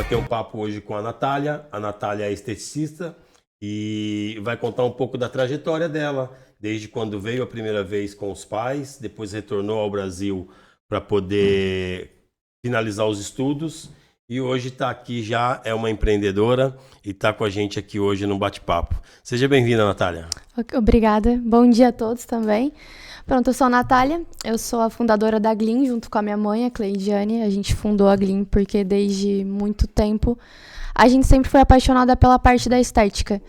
bater um papo hoje com a Natália. A Natália é esteticista e vai contar um pouco da trajetória dela, desde quando veio a primeira vez com os pais, depois retornou ao Brasil para poder finalizar os estudos e hoje está aqui já, é uma empreendedora e está com a gente aqui hoje no bate-papo. Seja bem-vinda, Natália. Obrigada. Bom dia a todos também. Pronto, eu sou a Natália, eu sou a fundadora da Gleam, junto com a minha mãe, a Cleidiane. A gente fundou a Gleam porque desde muito tempo a gente sempre foi apaixonada pela parte da estética.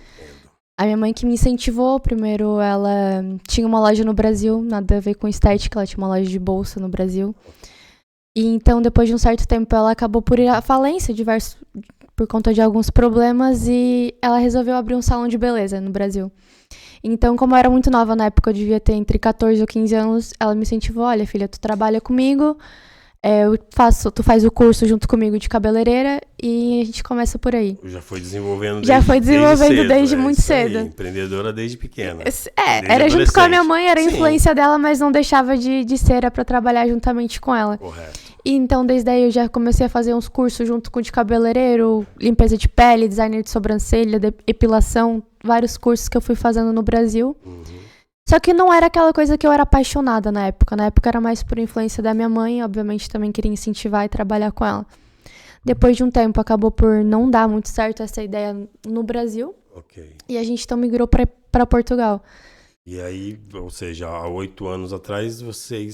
A minha mãe que me incentivou, primeiro ela tinha uma loja no Brasil, nada a ver com estética, ela tinha uma loja de bolsa no Brasil. E então, depois de um certo tempo, ela acabou por ir à falência, por conta de alguns problemas, e ela resolveu abrir um salão de beleza no Brasil. Então, como eu era muito nova na época, eu devia ter entre 14 ou 15 anos, ela me incentivou, olha filha, tu trabalha comigo, tu faz o curso junto comigo de cabeleireira e a gente começa por aí. Já foi desenvolvendo desde muito cedo. Empreendedora desde pequena. Era junto com a minha mãe, era a influência dela, mas não deixava de ser para trabalhar juntamente com ela. Correto. E então, desde aí eu já comecei a fazer uns cursos junto com o de cabeleireiro, limpeza de pele, designer de sobrancelha, depilação, vários cursos que eu fui fazendo no Brasil. Uhum. Só que não era aquela coisa que eu era apaixonada na época. Na época era mais por influência da minha mãe, obviamente também queria incentivar e trabalhar com ela. Depois de um tempo acabou por não dar muito certo essa ideia no Brasil. Ok. E a gente então migrou para Portugal. E aí, ou seja, há 8 anos atrás, você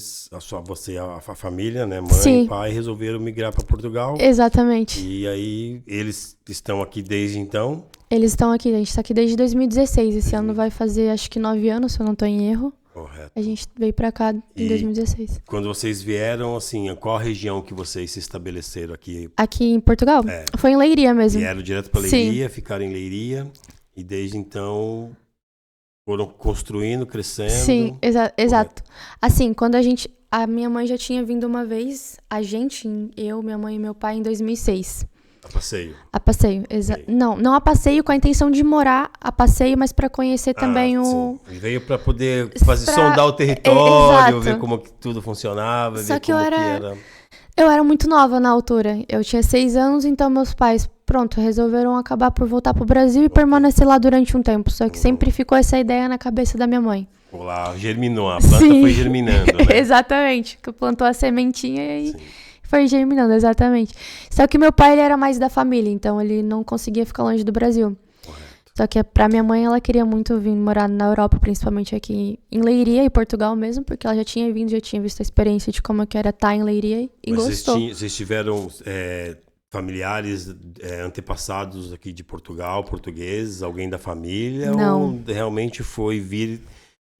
e a família, né, mãe Sim. e pai, resolveram migrar para Portugal. Exatamente. E aí, eles estão aqui desde então? Eles estão aqui, a gente está aqui desde 2016. Esse ano vai fazer, acho que 9 anos, se eu não estou em erro. Correto. A gente veio para cá em 2016. Quando vocês vieram, assim, qual a região que vocês se estabeleceram aqui? Aqui em Portugal? Foi em Leiria mesmo. Vieram direto para Leiria, ficaram em Leiria e desde então foram construindo, crescendo. Sim, exato. Assim, quando a minha mãe já tinha vindo uma vez, minha mãe e meu pai, em 2006. A passeio? A passeio, exato. Não a passeio com a intenção de morar a passeio, mas para conhecer também sim. Veio para poder sondar o território, ver como que tudo funcionava, Só ver que como que era. Eu era muito nova na altura. Eu tinha 6 anos, então meus pais, resolveram acabar por voltar pro Brasil e permanecer lá durante um tempo. Só que sempre ficou essa ideia na cabeça da minha mãe. Lá, germinou, a planta foi germinando, né? Exatamente, que plantou a sementinha e foi germinando, exatamente. Só que meu pai, ele era mais da família, então ele não conseguia ficar longe do Brasil. Correto. Só que pra minha mãe, ela queria muito vir morar na Europa, principalmente aqui em Leiria e Portugal mesmo, porque ela já tinha visto a experiência de como que era estar em Leiria e gostou. Vocês tiveram familiares, antepassados aqui de Portugal, portugueses, alguém da família? Não. Ou realmente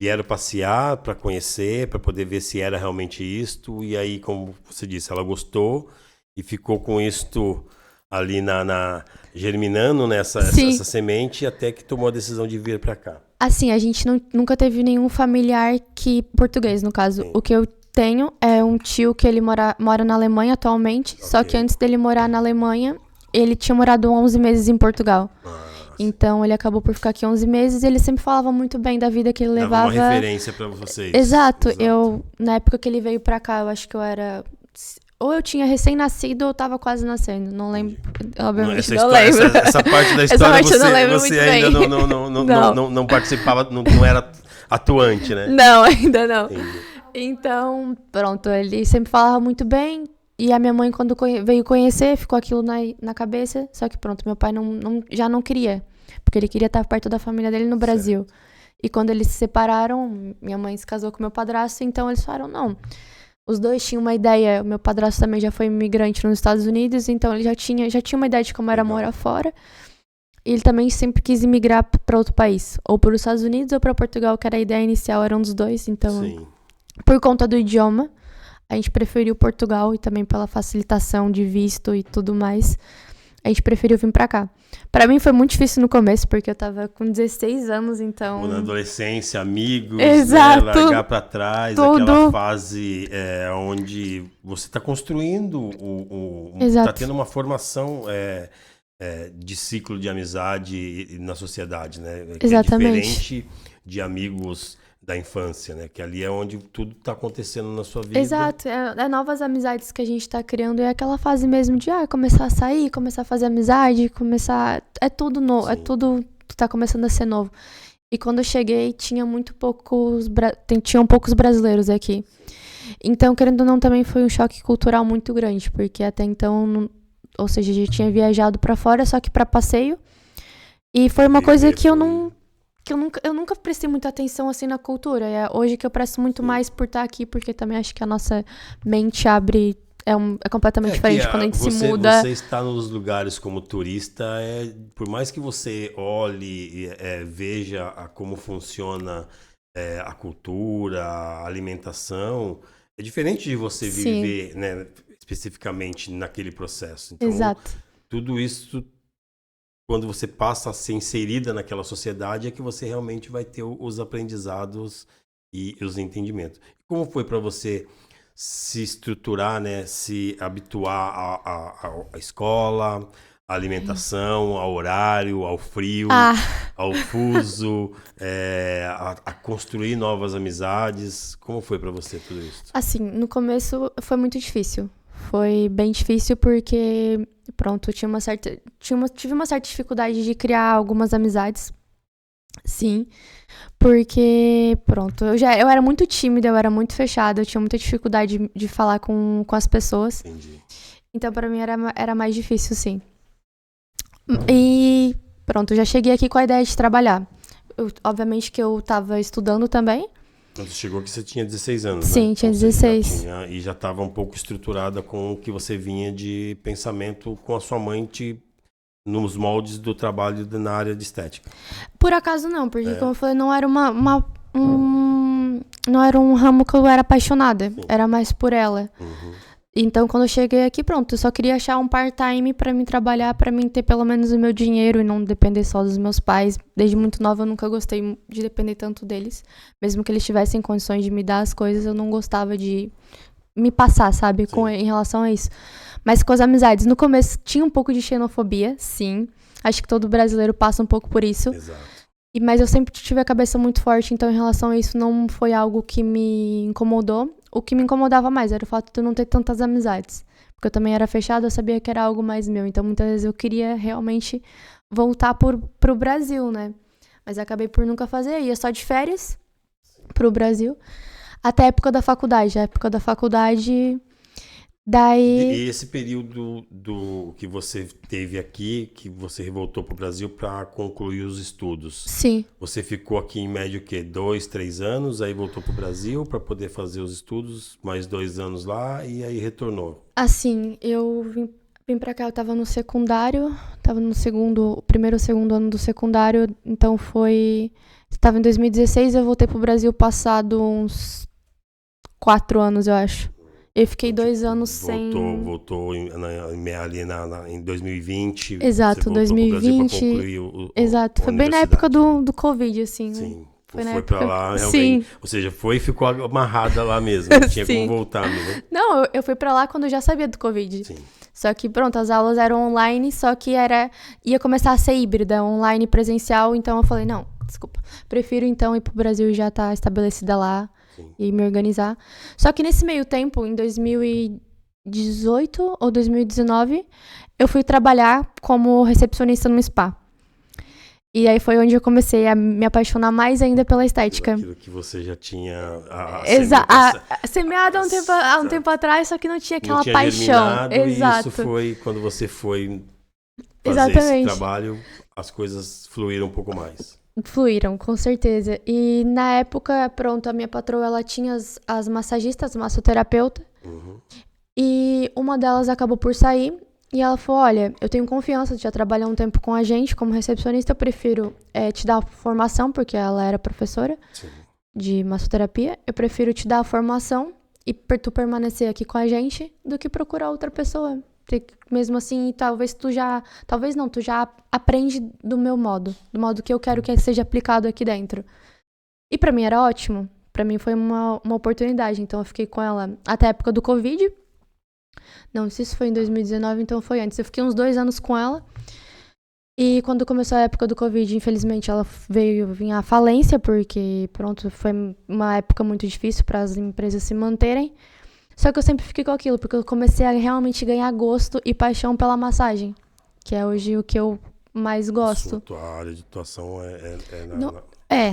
vieram passear para conhecer, para poder ver se era realmente isto? E aí, como você disse, ela gostou e ficou com isto ali germinando nessa essa semente até que tomou a decisão de vir para cá. Assim, a gente nunca teve nenhum familiar português, no caso. Sim. O que eu tenho é um tio que ele mora na Alemanha atualmente, só que antes dele morar na Alemanha, ele tinha morado 11 meses em Portugal. Então, ele acabou por ficar aqui 11 meses e ele sempre falava muito bem da vida que ele levava. Dava uma referência para vocês. Exato. Na época que ele veio para cá, eu acho que eu era... Ou eu tinha recém-nascido ou eu tava quase nascendo. Não lembro. Obviamente não lembro. Essa parte da história eu não lembro muito ainda não participava, não era atuante, né? Não, ainda não. Entendi. Então, ele sempre falava muito bem. E a minha mãe, quando veio conhecer, ficou aquilo na cabeça. Só que meu pai já não queria. Porque ele queria estar perto da família dele no Brasil. Certo. E quando eles se separaram, minha mãe se casou com meu padrasto. Então, eles falaram, não. Os dois tinham uma ideia. O meu padrasto também já foi imigrante nos Estados Unidos. Então, ele já tinha uma ideia de como era morar fora. E ele também sempre quis imigrar para outro país. Ou para os Estados Unidos ou para Portugal, que era a ideia inicial. Era um dos dois. Então, por conta do idioma, a gente preferiu Portugal e também pela facilitação de visto e tudo mais, a gente preferiu vir pra cá. Pra mim foi muito difícil no começo, porque eu tava com 16 anos, então... Na adolescência, amigos, exato, né? Largar pra trás, tudo. Aquela fase onde você tá construindo, tá tendo uma formação de ciclo de amizade na sociedade, né? Que exatamente. É diferente de amigos da infância, né? Que ali é onde tudo tá acontecendo na sua vida. Exato, é novas amizades que a gente tá criando, e é aquela fase mesmo de começar a sair, começar a fazer amizade, começar. É tudo novo, é Sim. tudo tá começando a ser novo. E quando eu cheguei, tinha muito poucos. Tinham poucos brasileiros aqui. Então, querendo ou não, também foi um choque cultural muito grande, porque até então, ou seja, a gente tinha viajado pra fora, só que pra passeio. E foi uma coisa que eu não. Que eu nunca prestei muita atenção assim na cultura. É hoje que eu presto muito mais por estar aqui, porque também acho que a nossa mente abre. É completamente diferente quando a gente se muda. Você está nos lugares como turista, por mais que você olhe, veja como funciona a cultura, a alimentação, é diferente de você Sim. viver, né, especificamente naquele processo. Então, Exato. tudo isso, quando você passa a ser inserida naquela sociedade, é que você realmente vai ter os aprendizados e os entendimentos. Como foi para você se estruturar, né, se habituar à escola, à alimentação, ao horário, ao frio, ao fuso, a construir novas amizades? Como foi para você tudo isso? Assim, no começo foi muito difícil. Foi bem difícil porque, pronto, tive uma certa dificuldade de criar algumas amizades. Sim, porque, pronto, eu era muito tímida, eu era muito fechada, eu tinha muita dificuldade de falar com as pessoas. Entendi. Então, pra mim, era mais difícil, sim. E, pronto, já cheguei aqui com a ideia de trabalhar. Obviamente que eu tava estudando também. Quando chegou que você tinha 16 anos, Sim, né? tinha Então, 16. E já estava um pouco estruturada com o que você vinha de pensamento com a sua mãe nos moldes do trabalho na área de estética. Por acaso não, porque como eu falei, não era não era um ramo que eu era apaixonada. Sim. Era mais por ela. Uhum. Então, quando eu cheguei aqui, pronto, eu só queria achar um part-time pra mim trabalhar, pra mim ter pelo menos o meu dinheiro e não depender só dos meus pais. Desde muito nova eu nunca gostei de depender tanto deles. Mesmo que eles tivessem condições de me dar as coisas, eu não gostava de me passar, sabe, em relação a isso. Mas com as amizades, no começo tinha um pouco de xenofobia, sim. Acho que todo brasileiro passa um pouco por isso. Exato. Mas eu sempre tive a cabeça muito forte, então em relação a isso não foi algo que me incomodou. O que me incomodava mais era o fato de eu não ter tantas amizades. Porque eu também era fechada, eu sabia que era algo mais meu. Então muitas vezes eu queria realmente voltar pro Brasil, né? Mas acabei por nunca fazer. Ia só de férias pro Brasil. Até a época da faculdade. A época da faculdade... Daí... E esse período que você teve aqui, que você voltou para o Brasil para concluir os estudos. Sim. Você ficou aqui em média o quê? 2, 3 anos, aí voltou para o Brasil para poder fazer os estudos, mais 2 anos lá e aí retornou. Assim, eu vim para cá, eu tava no secundário, tava no primeiro ou segundo ano do secundário, então tava em 2016, eu voltei pro Brasil passado uns 4 anos, eu acho. Eu fiquei 2 anos sem... Voltou ali em 2020. Exato, você 2020. Exato, foi bem na época do Covid, assim. Sim. Né? Foi pra lá, realmente. Sim. Ou seja, foi e ficou amarrada lá mesmo. Não tinha como voltar, né? Não, eu fui pra lá quando eu já sabia do Covid. Sim. Só que, pronto, as aulas eram online, só que ia começar a ser híbrida, online e presencial. Então eu falei, não, desculpa. Prefiro então ir pro Brasil e já estar estabelecida lá. Sim. E me organizar. Só que nesse meio tempo, em 2018 ou 2019, eu fui trabalhar como recepcionista num spa. E aí foi onde eu comecei a me apaixonar mais ainda pela estética. Aquilo que você já tinha semeado há um tempo atrás, só que não tinha aquela paixão. Exato. Isso foi quando você foi fazer esse trabalho, as coisas fluíram um pouco mais. Fluíram, com certeza. E na época, pronto, a minha patroa, ela tinha as massagistas, massoterapeuta. Uhum. E uma delas acabou por sair. E ela falou, olha, eu tenho confiança de já trabalhar um tempo com a gente como recepcionista. Eu prefiro te dar a formação, porque ela era professora de massoterapia. Eu prefiro te dar a formação e tu permanecer aqui com a gente do que procurar outra pessoa. Mesmo assim, talvez tu já aprende do meu modo, do modo que eu quero que seja aplicado aqui dentro. E pra mim era ótimo, pra mim foi uma oportunidade, então eu fiquei com ela até a época do Covid. Não sei se foi em 2019, então foi antes. Eu fiquei uns 2 anos com ela E quando começou a época do Covid, infelizmente, ela veio vir à falência, porque, pronto, foi uma época muito difícil para as empresas se manterem. Só que eu sempre fiquei com aquilo, porque eu comecei a realmente ganhar gosto e paixão pela massagem, que é hoje o que eu mais gosto. Tua área de atuação Não,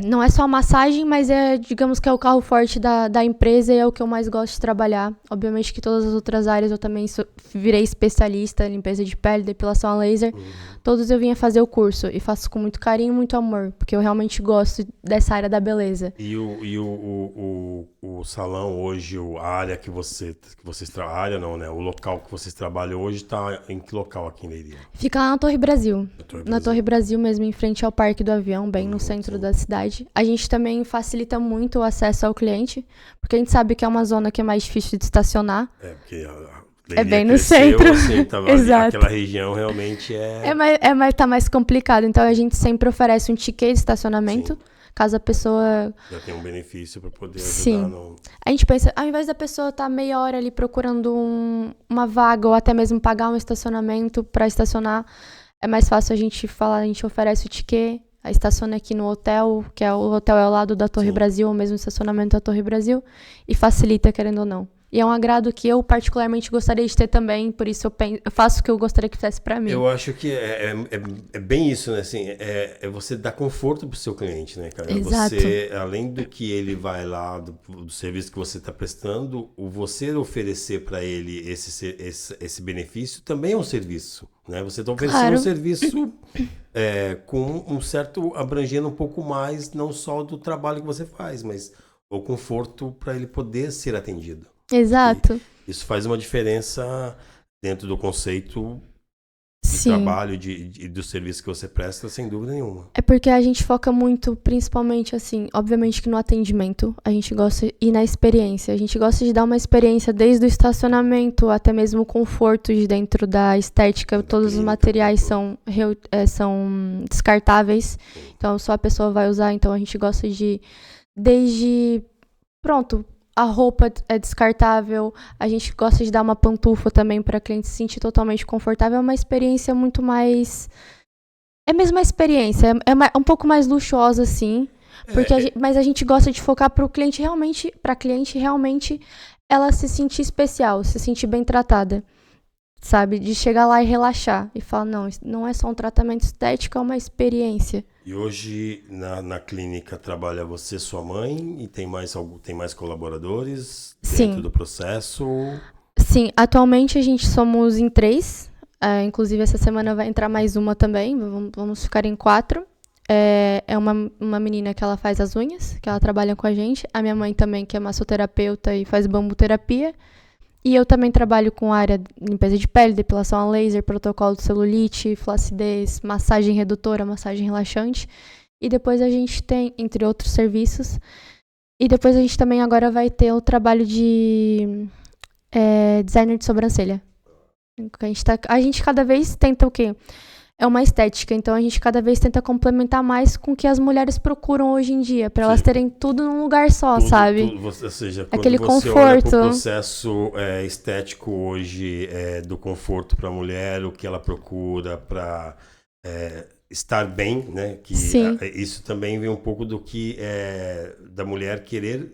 não é só a massagem, mas digamos que é o carro forte da empresa e é o que eu mais gosto de trabalhar. Obviamente que todas as outras áreas eu também virei especialista, limpeza de pele, depilação a laser. Todos eu vinha fazer o curso e faço com muito carinho e muito amor, porque eu realmente gosto dessa área da beleza. E o salão hoje, a área que vocês trabalham, não, né? O local que vocês trabalham hoje está em que local aqui em Leiria? Fica lá na Torre Brasil. Na Torre Brasil mesmo, em frente ao Parque do Avião, bem no centro da cidade. A gente também facilita muito o acesso ao cliente, porque a gente sabe que é uma zona que é mais difícil de estacionar. Porque é bem no centro. Assim, Exato. Aquela região realmente tá mais complicado. Então a gente sempre oferece um ticket de estacionamento. Sim. Caso a pessoa... Já tem um benefício para poder ajudar. Sim. A gente pensa, ao invés da pessoa estar meia hora ali procurando uma vaga ou até mesmo pagar um estacionamento para estacionar, é mais fácil a gente falar, a gente oferece o ticket, estaciona aqui no hotel, que o hotel é ao lado da Torre Brasil, ou mesmo estacionamento da Torre Brasil, e facilita, querendo ou não. E é um agrado que eu particularmente gostaria de ter também, por isso eu faço o que eu gostaria que fizesse para mim. Eu acho que é bem isso, né? Assim, é você dar conforto pro seu cliente, né, cara? Exato. Você, além do que ele vai lá, do serviço que você está prestando, você oferecer para ele esse benefício também é um serviço, né? Você está oferecendo um serviço com um certo, abrangendo um pouco mais, não só do trabalho que você faz, mas o conforto para ele poder ser atendido. Exato. E isso faz uma diferença dentro do conceito de trabalho e do serviço que você presta, sem dúvida nenhuma. É porque a gente foca muito, principalmente assim, obviamente que no atendimento, a gente gosta e na experiência. A gente gosta de dar uma experiência desde o estacionamento até mesmo o conforto de dentro da estética. Todos os materiais são descartáveis, então só a pessoa vai usar. Então a gente gosta de, desde, pronto, a roupa é descartável, a gente gosta de dar uma pantufa também para a cliente se sentir totalmente confortável. É uma experiência muito mais... É mesmo uma experiência, é um pouco mais luxuosa, sim, mas a gente gosta de focar para a cliente realmente ela se sentir especial, se sentir bem tratada, sabe? De chegar lá e relaxar e falar, não, não é só um tratamento estético, é uma experiência. E hoje na clínica trabalha você, sua mãe, e tem mais colaboradores dentro do processo? Sim, atualmente a gente somos em 3, inclusive essa semana vai entrar mais uma também, vamos ficar em 4. É uma menina que ela faz as unhas, que ela trabalha com a gente, a minha mãe também, que é massoterapeuta e faz bambuterapia, e eu também trabalho com a área de limpeza de pele, depilação a laser, protocolo de celulite, flacidez, massagem redutora, massagem relaxante. E depois a gente tem, entre outros serviços, e depois a gente também agora vai ter o trabalho de designer de sobrancelha. A gente cada vez tenta o quê? É uma estética, então a gente cada vez tenta complementar mais com o que as mulheres procuram hoje em dia, para elas terem tudo num lugar só, sabe? Ou seja, quando aquele você conforto. Olha pro processo estético hoje do conforto para a mulher, o que ela procura para estar bem, né? Que isso também vem um pouco do que da mulher querer,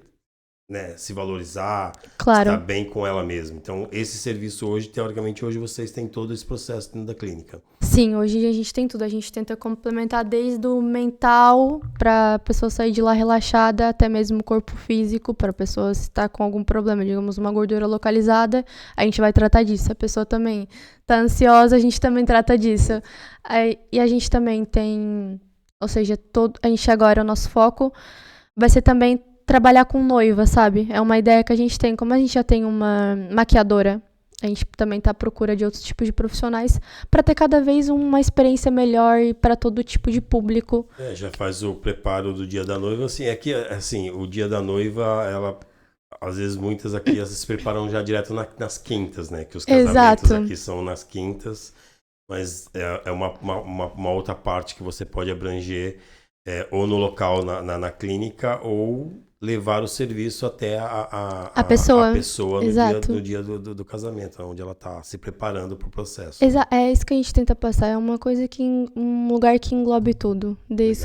né, se valorizar, estar bem com ela mesma. Então, esse serviço hoje, teoricamente, hoje vocês têm todo esse processo dentro da clínica. Sim, hoje a gente tem tudo. A gente tenta complementar desde o mental, para a pessoa sair de lá relaxada, até mesmo o corpo físico, para a pessoa estar com algum problema, digamos, uma gordura localizada, a gente vai tratar disso. Se a pessoa também está ansiosa, a gente também trata disso. E a gente também tem, ou seja, a gente agora, o nosso foco vai ser também trabalhar com noiva, sabe? É uma ideia que a gente tem. Como a gente já tem uma maquiadora, a gente também está à procura de outros tipos de profissionais para ter cada vez uma experiência melhor para todo tipo de público. Já faz o preparo do dia da noiva. Assim, é que assim, o dia da noiva, ela, às vezes, muitas aqui se preparam já direto nas quintas, né? Que os casamentos aqui são nas quintas, mas é uma outra parte que você pode abranger ou no local, na clínica, ou levar o serviço até A pessoa. pessoa Exato. no dia do casamento, onde ela está se preparando para o processo. É isso que a gente tenta passar. É uma coisa um lugar que englobe tudo.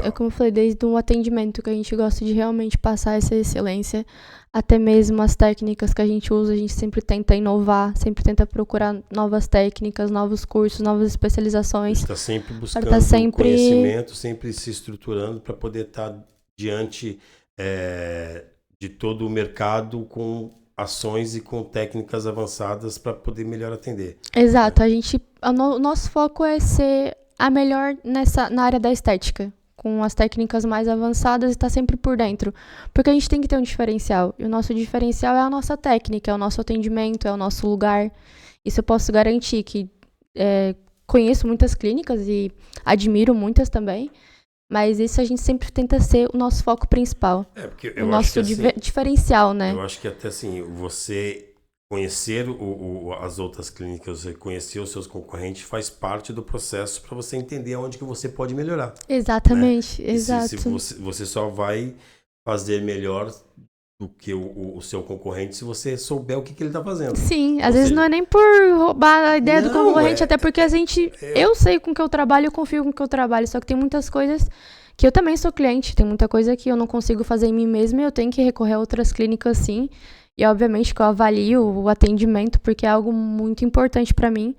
É como eu falei, desde o atendimento, que a gente gosta de realmente passar essa excelência, até mesmo as técnicas que a gente usa, a gente sempre tenta inovar, sempre tenta procurar novas técnicas, novos cursos, novas especializações. Está sempre buscando conhecimento, sempre se estruturando para poder estar diante de todo o mercado com ações e com técnicas avançadas para poder melhor atender. Exato, o nosso foco é ser a melhor na área da estética, com as técnicas mais avançadas e estar sempre por dentro, porque a gente tem que ter um diferencial, e o nosso diferencial é a nossa técnica, é o nosso atendimento, é o nosso lugar. Isso eu posso garantir, que conheço muitas clínicas e admiro muitas também, mas isso a gente sempre tenta ser o nosso foco principal. Porque eu o nosso diferencial, né? Eu acho que até assim, você conhecer as outras clínicas, você conhecer os seus concorrentes, faz parte do processo para você entender onde que você pode melhorar. Exatamente, né? Exato. Se você só vai fazer melhor do que o seu concorrente se você souber o que ele está fazendo. Sim, às vezes não é nem por roubar a ideia do concorrente, até porque eu sei com que eu trabalho, eu confio com que eu trabalho, só que tem muitas coisas que eu também sou cliente, tem muita coisa que eu não consigo fazer em mim mesma e eu tenho que recorrer a outras clínicas, sim, e obviamente que eu avalio o atendimento, porque é algo muito importante para mim.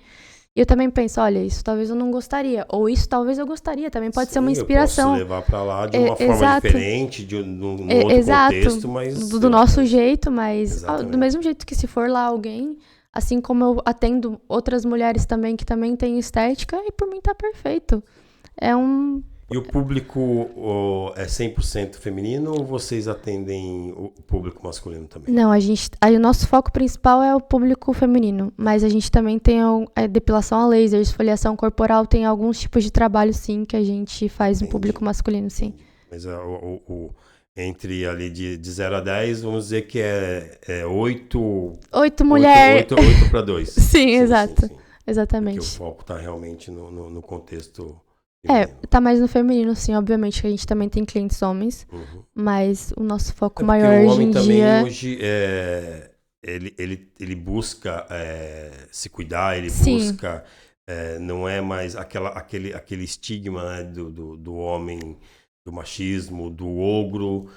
E eu também penso, olha, isso talvez eu não gostaria, ou isso talvez eu gostaria, também pode ser uma inspiração. Eu posso levar para lá de uma forma diferente, num outro contexto, mas... do nosso jeito, mas do mesmo jeito que se for lá alguém, assim como eu atendo outras mulheres também que também têm estética, e por mim tá perfeito. E o público é 100% feminino ou vocês atendem o público masculino também? Não, o nosso foco principal é o público feminino, mas a gente também tem a depilação a laser, esfoliação corporal, tem alguns tipos de trabalho, sim, que a gente faz no público masculino, sim. Mas entre ali de 0 a 10, vamos dizer que é 8... 8 mulheres. 8 para 2. Sim, exato. Sim. Exatamente. Porque o foco está realmente no contexto... tá mais no feminino, sim. Obviamente que a gente também tem clientes homens, mas o nosso foco maior hoje em dia... O homem também hoje, ele busca se cuidar, ele busca... não é mais aquele estigma, né, do homem, do machismo, do ogro,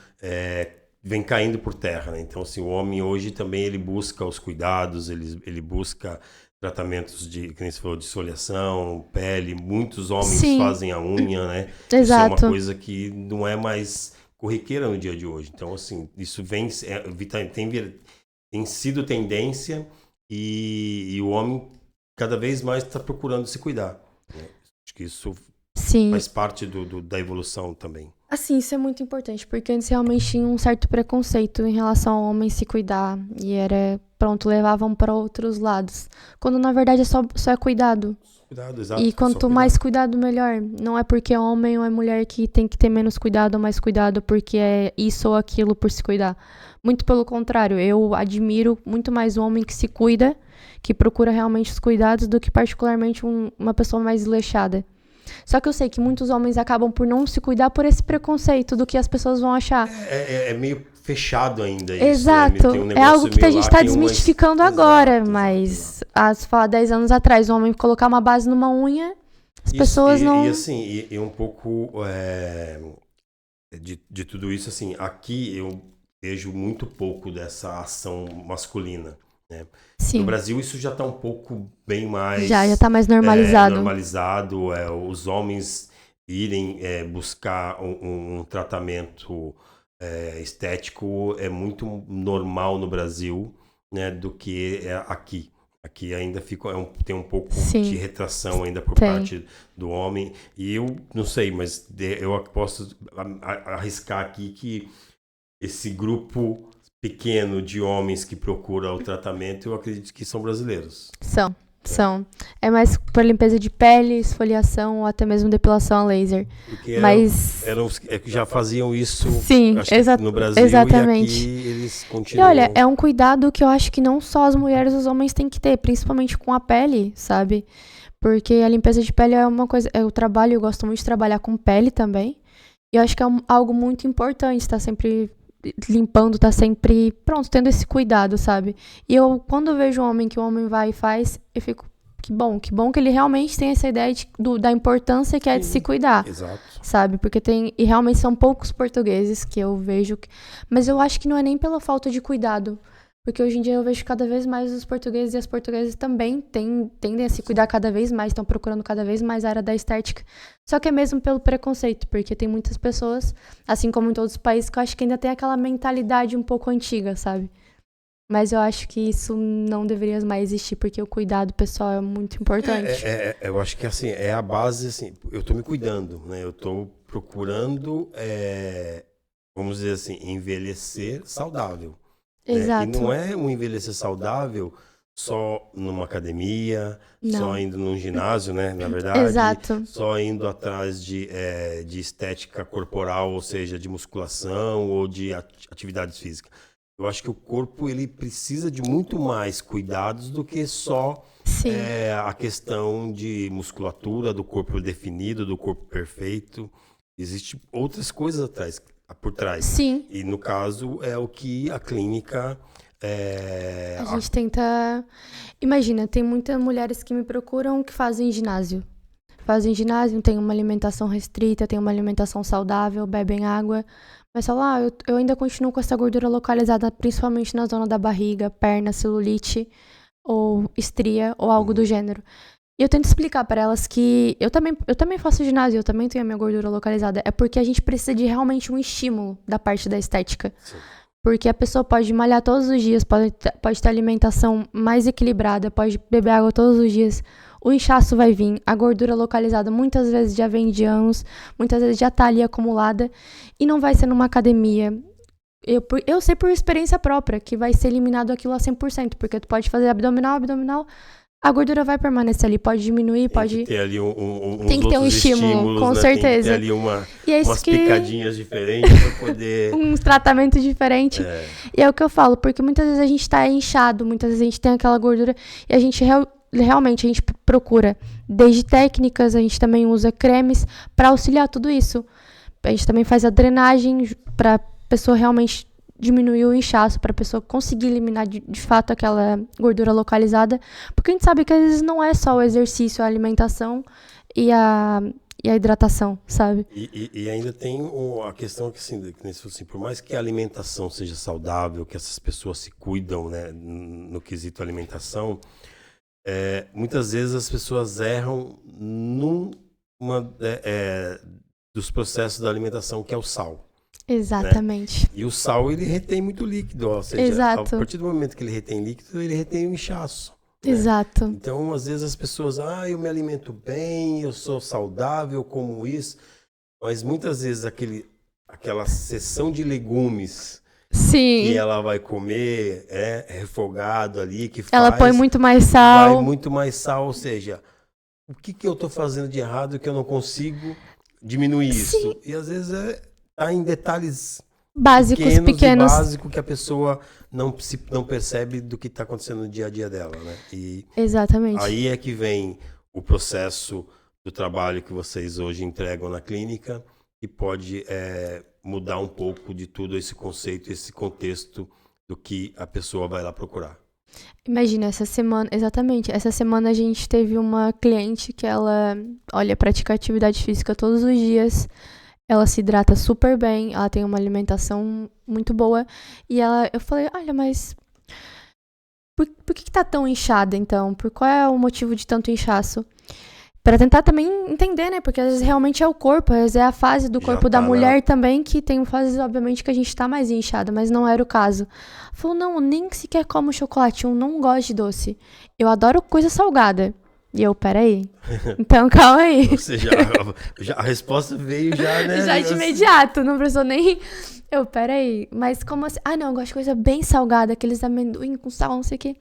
vem caindo por terra, né? Então, assim, o homem hoje também ele busca os cuidados, ele busca... tratamentos que nem você falou, de esfoliação, pele, muitos homens fazem a unha, né? Exato. Isso é uma coisa que não é mais corriqueira no dia de hoje. Então, assim, isso tem sido tendência e o homem cada vez mais está procurando se cuidar, né? Acho que isso faz parte da evolução também. Assim, isso é muito importante, porque antes realmente tinha um certo preconceito em relação ao homem se cuidar, e levavam para outros lados, quando na verdade só é cuidado. Cuidado, exato. E quanto mais cuidado, melhor. Não é porque é homem ou é mulher que tem que ter menos cuidado ou mais cuidado porque é isso ou aquilo por se cuidar. Muito pelo contrário, eu admiro muito mais o homem que se cuida, que procura realmente os cuidados, do que particularmente uma pessoa mais desleixada. Só que eu sei que muitos homens acabam por não se cuidar por esse preconceito do que as pessoas vão achar. É meio fechado ainda isso. Exato. Né? É algo que a gente está desmistificando agora, mas se falar 10 anos atrás, o homem colocar uma base numa unha, as pessoas não... E assim, um pouco de tudo isso, assim, aqui eu vejo muito pouco dessa ação masculina, né? Sim. No Brasil isso já está um pouco bem mais... Já está mais normalizado. Os homens irem buscar um tratamento estético é muito normal no Brasil, né, do que aqui. Aqui ainda tem um pouco de retração ainda por parte do homem. E eu não sei, mas eu posso arriscar aqui que esse grupo pequeno de homens que procuram o tratamento, eu acredito que são brasileiros. São. É mais por limpeza de pele, esfoliação ou até mesmo depilação a laser. Porque já faziam isso no Brasil, exatamente. E aqui eles continuam. E olha, é um cuidado que eu acho que não só as mulheres, os homens têm que ter, principalmente com a pele, sabe? Porque a limpeza de pele é uma coisa... eu gosto muito de trabalhar com pele também. E eu acho que é algo muito importante, estar sempre limpando, tá sempre, pronto, tendo esse cuidado, sabe? E quando eu vejo um homem que o homem vai e faz, eu fico, que bom que ele realmente tem essa ideia da importância que é de se cuidar. Exato. Sabe? Porque e realmente são poucos portugueses que eu vejo, mas eu acho que não é nem pela falta de cuidado. Porque hoje em dia eu vejo cada vez mais os portugueses e as portuguesas também tendem a se cuidar cada vez mais, estão procurando cada vez mais a área da estética. Só que é mesmo pelo preconceito, porque tem muitas pessoas, assim como em todos os países, que eu acho que ainda tem aquela mentalidade um pouco antiga, sabe? Mas eu acho que isso não deveria mais existir, porque o cuidado pessoal é muito importante. Eu acho que assim, é a base, assim, eu tô me cuidando, né? Eu tô procurando, vamos dizer assim, envelhecer saudável. Exato. Né? E não é um envelhecer saudável só numa academia, só indo num ginásio, né? Na verdade, exato. Só indo atrás de estética corporal, ou seja, de musculação ou de atividades físicas. Eu acho que o corpo ele precisa de muito mais cuidados do que só a questão de musculatura, do corpo definido, do corpo perfeito. Existem outras coisas por trás. Sim. E no caso é o que a clínica... A gente tenta... Imagina, tem muitas mulheres que me procuram que fazem ginásio. Tem uma alimentação restrita, tem uma alimentação saudável, bebem água... Mas falar, eu ainda continuo com essa gordura localizada, principalmente na zona da barriga, perna, celulite, ou estria, ou algo do gênero. E eu tento explicar para elas que eu também faço ginásio, eu também tenho a minha gordura localizada. É porque a gente precisa de realmente um estímulo da parte da estética. Sim. Porque a pessoa pode malhar todos os dias, pode ter alimentação mais equilibrada, pode beber água todos os dias. O inchaço vai vir, a gordura localizada muitas vezes já vem de anos, muitas vezes já está ali acumulada e não vai ser numa academia. Eu sei por experiência própria que vai ser eliminado aquilo a 100%, porque tu pode fazer abdominal, a gordura vai permanecer ali, pode diminuir, pode... Tem que ter ali tem que ter um estímulo, com certeza. Tem que ter ali umas picadinhas diferentes para poder... uns tratamentos diferentes. E é o que eu falo, porque muitas vezes a gente está inchado, muitas vezes a gente tem aquela gordura e a gente realmente a gente procura desde técnicas, a gente também usa cremes para auxiliar tudo isso. A gente também faz a drenagem para a pessoa realmente diminuir o inchaço, para a pessoa conseguir eliminar de fato aquela gordura localizada, porque a gente sabe que às vezes não é só o exercício, a alimentação e a hidratação, sabe? E ainda tem a questão que, assim, por mais que a alimentação seja saudável, que essas pessoas se cuidam, né, no quesito alimentação, muitas vezes as pessoas erram dos processos da alimentação, que é o sal. Exatamente. Né? E o sal, ele retém muito líquido, ou seja, exato. A partir do momento que ele retém líquido, ele retém o inchaço. Né? Exato. Então, às vezes as pessoas, eu me alimento bem, eu sou saudável, como isso, mas muitas vezes aquela seção de legumes... Sim. Que ela vai comer, refogado ali, que ela põe muito mais sal. Vai muito mais sal, ou seja, o que eu estou fazendo de errado que eu não consigo diminuir Sim. isso? E às vezes tá em detalhes pequenos. E básicos que a pessoa não percebe do que está acontecendo no dia a dia dela, né? E exatamente. Aí é que vem o processo do trabalho que vocês hoje entregam na clínica e pode mudar um pouco de tudo esse conceito, esse contexto do que a pessoa vai lá procurar. Imagina, essa semana a gente teve uma cliente que ela, pratica atividade física todos os dias, ela se hidrata super bem, ela tem uma alimentação muito boa, e eu falei, mas por que tá tão inchada então? Qual é o motivo de tanto inchaço? Pra tentar também entender, né? Porque às vezes realmente é o corpo, às vezes é a fase do corpo da mulher também, que tem fases, obviamente, que a gente tá mais inchada, mas não era o caso. Falou, não, nem sequer como chocolate, eu não gosto de doce. Eu adoro coisa salgada. E eu, peraí. Então, calma aí. Ou seja, a resposta veio já, né? Já de imediato, não precisou nem... Eu, peraí, mas como assim? Não, eu gosto de coisa bem salgada, aqueles amendoim com sal, não sei o quê.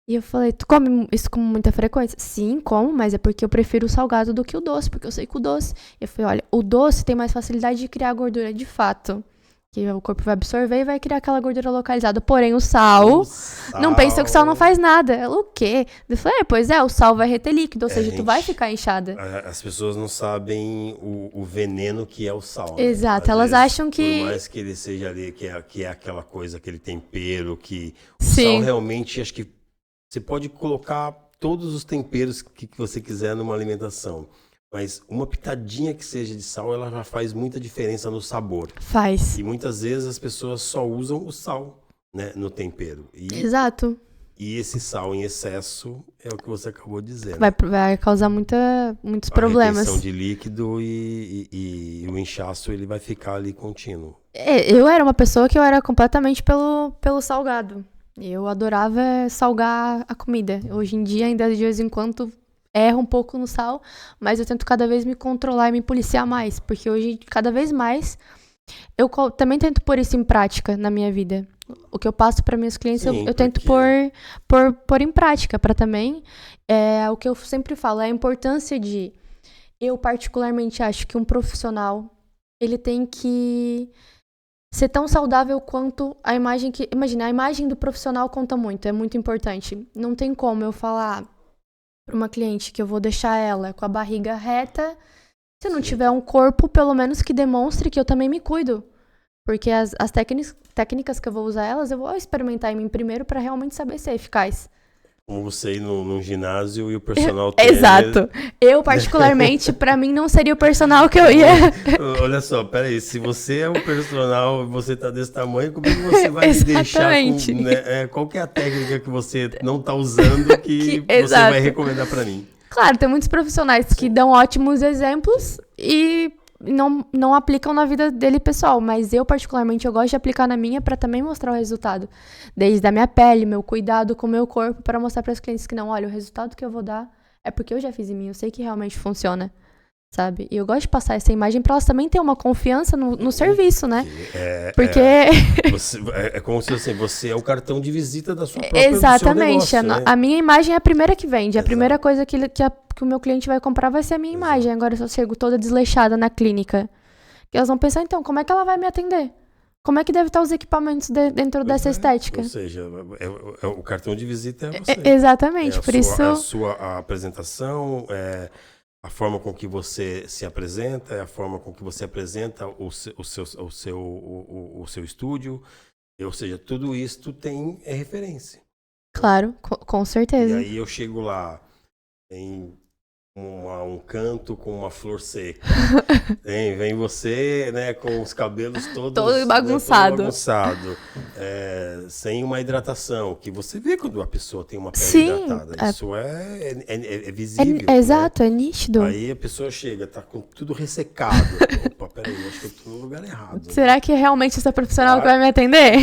E eu falei, tu come isso com muita frequência? Sim, como, mas é porque eu prefiro o salgado do que o doce, porque eu sei que o doce... Eu falei, olha, o doce tem mais facilidade de criar gordura, de fato. que o corpo vai absorver e vai criar aquela gordura localizada. Porém, o sal, não pensa que o sal não faz nada. O quê? Eu falei, pois é, o sal vai reter líquido, ou seja, tu vai ficar inchada. As pessoas não sabem o veneno que é o sal. Exato, né? elas acham que... Por mais que ele seja ali, que é aquela coisa, aquele tempero, que o Sim. sal realmente, acho que você pode colocar todos os temperos que você quiser numa alimentação. Mas uma pitadinha que seja de sal, ela já faz muita diferença no sabor. Faz. E muitas vezes as pessoas só usam o sal, né, no tempero. Exato. E esse sal em excesso é o que você acabou de dizer. Vai causar muitos problemas. A retenção de líquido e o inchaço, ele vai ficar ali contínuo. Eu era uma pessoa que eu era completamente pelo salgado. Eu adorava salgar a comida. Hoje em dia, ainda de vez em quando, erro um pouco no sal, mas eu tento cada vez me controlar e me policiar mais, porque hoje, cada vez mais, eu também tento pôr isso em prática na minha vida. O que eu passo para minhas clientes, Sim, eu tento pôr em prática, para também, o que eu sempre falo, é a importância de, eu particularmente acho que um profissional, ele tem que ser tão saudável quanto a imagem que... Imagina, a imagem do profissional conta muito, é muito importante. Não tem como eu falar para uma cliente que eu vou deixar ela com a barriga reta, se não tiver um corpo, pelo menos que demonstre que eu também me cuido. Porque as técnicas que eu vou usar elas, eu vou experimentar em mim primeiro para realmente saber se é eficaz. Como você ir num ginásio e o personal trainer... Exato. Eu, particularmente, pra mim, não seria o personal que eu ia... Olha só, peraí, se você é um personal e você tá desse tamanho, como é que você vai me deixar com... Né, qual que é a técnica que você não tá usando que você vai recomendar pra mim? Claro, tem muitos profissionais que dão ótimos exemplos e não aplicam na vida dele pessoal, mas eu, particularmente, eu gosto de aplicar na minha pra também mostrar o resultado. Desde a minha pele, meu cuidado com o meu corpo, pra mostrar pras clientes que não, olha, o resultado que eu vou dar é porque eu já fiz em mim, eu sei que realmente funciona, sabe? E eu gosto de passar essa imagem pra elas também terem uma confiança no serviço, né? Porque... É como se assim, você é o cartão de visita da sua própria Exatamente. Do seu negócio, né? A minha imagem é a primeira que vende. A primeira coisa que o meu cliente vai comprar vai ser a minha imagem. Agora, se eu chego toda desleixada na clínica, que elas vão pensar, então, como é que ela vai me atender? Como é que deve estar os equipamentos dentro dessa estética? Ou seja, o cartão de visita é você. Exatamente, por isso... A sua apresentação, a forma com que você se apresenta, a forma com que você apresenta o seu estúdio, ou seja, tudo isso tem referência. Claro, com certeza. E aí eu chego lá em um canto com uma flor seca. Vem você, né, com os cabelos todos todo bagunçado. Todo bagunçado, sem uma hidratação, que você vê quando a pessoa tem uma pele hidratada. Isso é visível. Exato, é nítido. Aí a pessoa chega, tá com tudo ressecado. Opa, peraí, acho que eu tô no lugar errado. Será que é realmente essa profissional que vai me atender?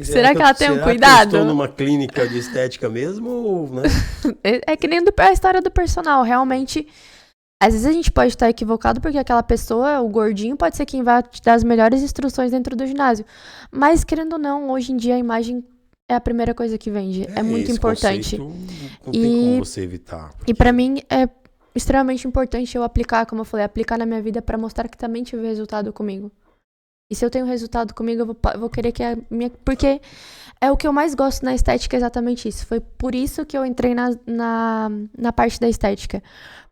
Será que ela tem um cuidado? Que eu estou numa clínica de estética mesmo, ou, né? É que nem a história do personal, realmente. Às vezes a gente pode estar equivocado porque aquela pessoa, o gordinho, pode ser quem vai te dar as melhores instruções dentro do ginásio. Mas, querendo ou não, hoje em dia a imagem é a primeira coisa que vende. É muito importante. Não tem como você evitar. E pra mim é extremamente importante eu aplicar, como eu falei, aplicar na minha vida pra mostrar que também tive resultado comigo. E se eu tenho resultado comigo, eu vou querer que a minha... Porque é o que eu mais gosto na estética, é exatamente isso. Foi por isso que eu entrei na parte da estética.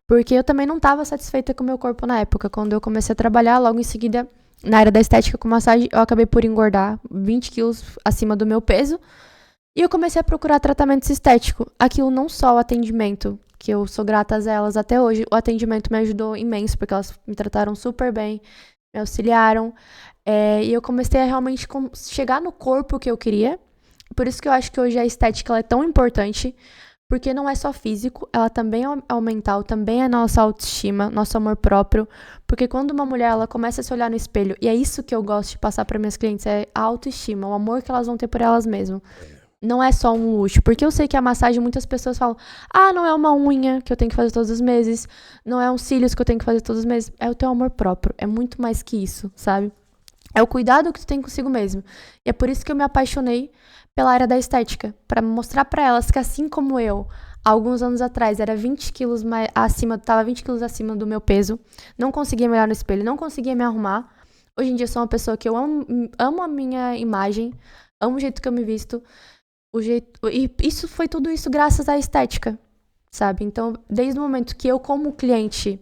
Porque eu também não estava satisfeita com o meu corpo na época. Quando eu comecei a trabalhar, logo em seguida, na área da estética com massagem, eu acabei por engordar 20 quilos acima do meu peso. E eu comecei a procurar tratamento estético. Aquilo não só o atendimento, que eu sou grata a elas até hoje. O atendimento me ajudou imenso, porque elas me trataram super bem, me auxiliaram. E eu comecei a realmente chegar no corpo que eu queria. Por isso que eu acho que hoje a estética ela é tão importante. Porque não é só físico, ela também é o mental, também é nossa autoestima, nosso amor próprio. Porque quando uma mulher ela começa a se olhar no espelho, e é isso que eu gosto de passar para minhas clientes, é a autoestima, o amor que elas vão ter por elas mesmas. Não é só um luxo. Porque eu sei que a massagem, muitas pessoas falam, não é uma unha que eu tenho que fazer todos os meses, não é um cílios que eu tenho que fazer todos os meses. É o teu amor próprio, é muito mais que isso, sabe? É o cuidado que tu tem consigo mesmo. E é por isso que eu me apaixonei pela área da estética, para mostrar para elas que assim como eu, alguns anos atrás, era 20 quilos acima, tava 20 quilos acima do meu peso, não conseguia me olhar no espelho, não conseguia me arrumar. Hoje em dia eu sou uma pessoa que eu amo a minha imagem, amo o jeito que eu me visto, e isso foi tudo isso graças à estética, sabe? Então, desde o momento que eu, como cliente,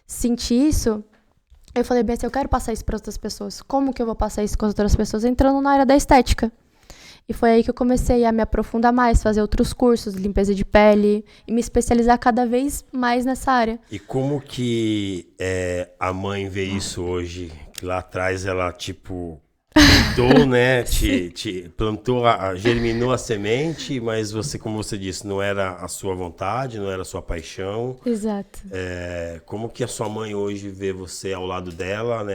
senti isso, eu falei bem assim, eu quero passar isso para outras pessoas. Como que eu vou passar isso com as outras pessoas? Entrando na área da estética. E foi aí que eu comecei a me aprofundar mais, fazer outros cursos, limpeza de pele, e me especializar cada vez mais nessa área. E como que a mãe vê isso hoje? Que lá atrás ela, tipo, plantou, né? te plantou, germinou a semente, mas você, como você disse, não era a sua vontade, não era a sua paixão. Exato. Como que a sua mãe hoje vê você ao lado dela, né?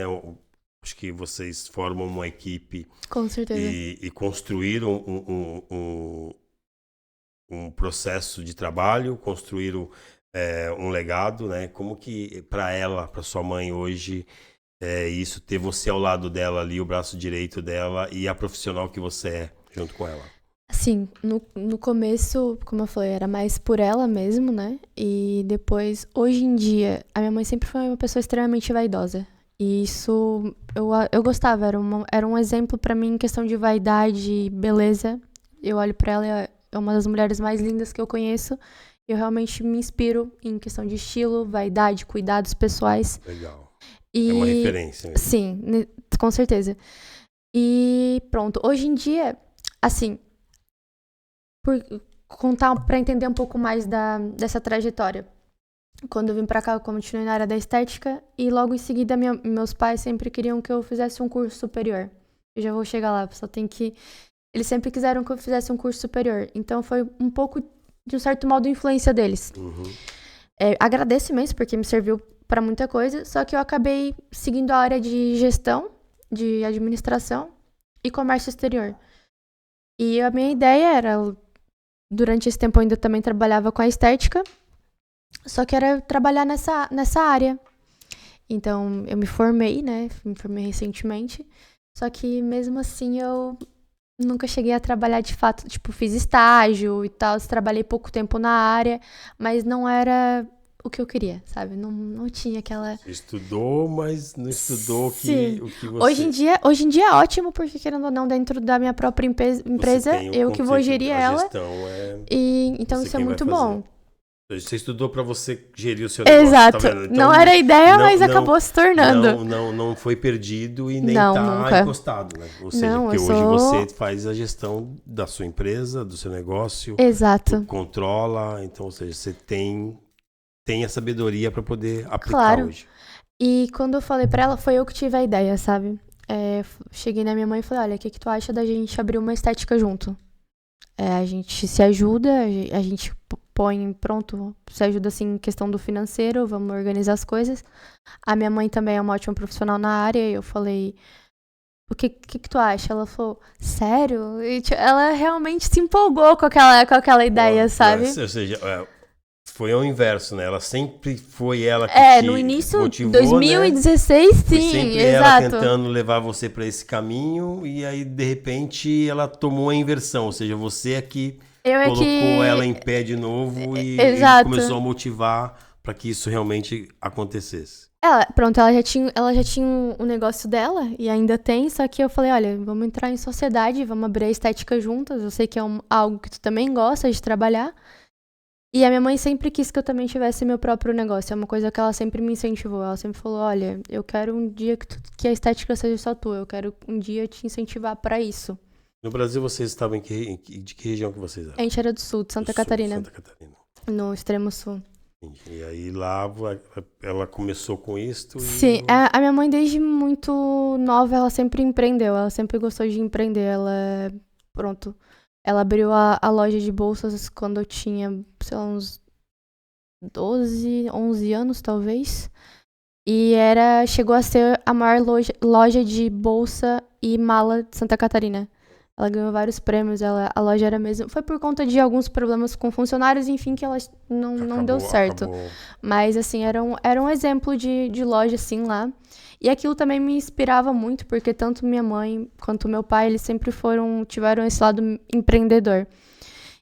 Acho que vocês formam uma equipe. Com certeza. E construíram um processo de trabalho, construíram um legado, né? Como que para ela, para sua mãe hoje, isso, ter você ao lado dela ali, o braço direito dela e a profissional que você é junto com ela? Sim, no começo, como eu falei, era mais por ela mesmo, né? E depois, hoje em dia, a minha mãe sempre foi uma pessoa extremamente vaidosa. E isso eu gostava, era um exemplo pra mim em questão de vaidade e beleza. Eu olho pra ela, é uma das mulheres mais lindas que eu conheço. Eu realmente me inspiro em questão de estilo, vaidade, cuidados pessoais. Legal. E, é uma referência. Sim, com certeza. E pronto, hoje em dia, assim, pra entender um pouco mais dessa trajetória. Quando eu vim pra cá, eu continuei na área da estética e logo em seguida meus pais sempre queriam que eu fizesse um curso superior. Eu já vou chegar lá, só tem que... Eles sempre quiseram que eu fizesse um curso superior. Então foi um pouco, de um certo modo, influência deles. Uhum. Agradeço imenso, porque me serviu pra muita coisa, só que eu acabei seguindo a área de gestão, de administração e comércio exterior. E a minha ideia era, durante esse tempo eu ainda também trabalhava com a estética, só que era trabalhar nessa área. Então, eu me formei, né? Me formei recentemente. Só que, mesmo assim, eu nunca cheguei a trabalhar de fato. Tipo, fiz estágio e tal. Trabalhei pouco tempo na área. Mas não era o que eu queria, sabe? Não tinha aquela... Você estudou, mas não estudou o que você... Hoje em dia é ótimo, porque, querendo ou não, dentro da minha própria empresa, eu que vou gerir ela. Então, isso é muito bom. Você estudou para você gerir o seu negócio. Exato. Tá vendo? Então, não era a ideia, mas acabou se tornando. Não foi perdido e nem nunca. encostado, né? Ou seja, porque hoje você faz a gestão da sua empresa, do seu negócio. Exato. Controla, então, ou seja, você tem a sabedoria para poder aplicar hoje. E quando eu falei para ela, foi eu que tive a ideia, sabe? Cheguei na minha mãe e falei, olha, o que tu acha da gente abrir uma estética junto? A gente se ajuda, a gente se ajuda assim em questão do financeiro, vamos organizar as coisas. A minha mãe também é uma ótima profissional na área, eu falei, o que tu acha? Ela falou, sério? E, ela realmente se empolgou com aquela ideia, sabe? Ou seja, foi ao inverso, né? Ela sempre foi ela que te no início, motivou, 2016, né? sim, sempre exato. Ela tentando levar você para esse caminho e aí, de repente, ela tomou a inversão, ou seja, você aqui colocou ela em pé de novo e começou a motivar para que isso realmente acontecesse. Ela já tinha um negócio dela e ainda tem, só que eu falei, olha, vamos entrar em sociedade, vamos abrir a estética juntas, eu sei que é algo que tu também gosta de trabalhar. E a minha mãe sempre quis que eu também tivesse meu próprio negócio, é uma coisa que ela sempre me incentivou, ela sempre falou, olha, eu quero um dia que a estética seja só tua, eu quero um dia te incentivar para isso. No Brasil, vocês estavam de que região que vocês eram? A gente era do sul, de Santa Catarina. Santa Catarina. No extremo sul. E aí lá ela começou com isso? Sim, a minha mãe desde muito nova, ela sempre empreendeu, ela sempre gostou de empreender, ela abriu a loja de bolsas quando eu tinha, sei lá, uns 12, 11 anos talvez. E chegou a ser a maior loja de bolsa e mala de Santa Catarina. Ela ganhou vários prêmios, a loja era mesmo... Foi por conta de alguns problemas com funcionários, enfim, que ela não deu certo. Acabou. Mas, assim, era um exemplo de loja, assim, lá. E aquilo também me inspirava muito, porque tanto minha mãe quanto meu pai, eles sempre tiveram esse lado empreendedor.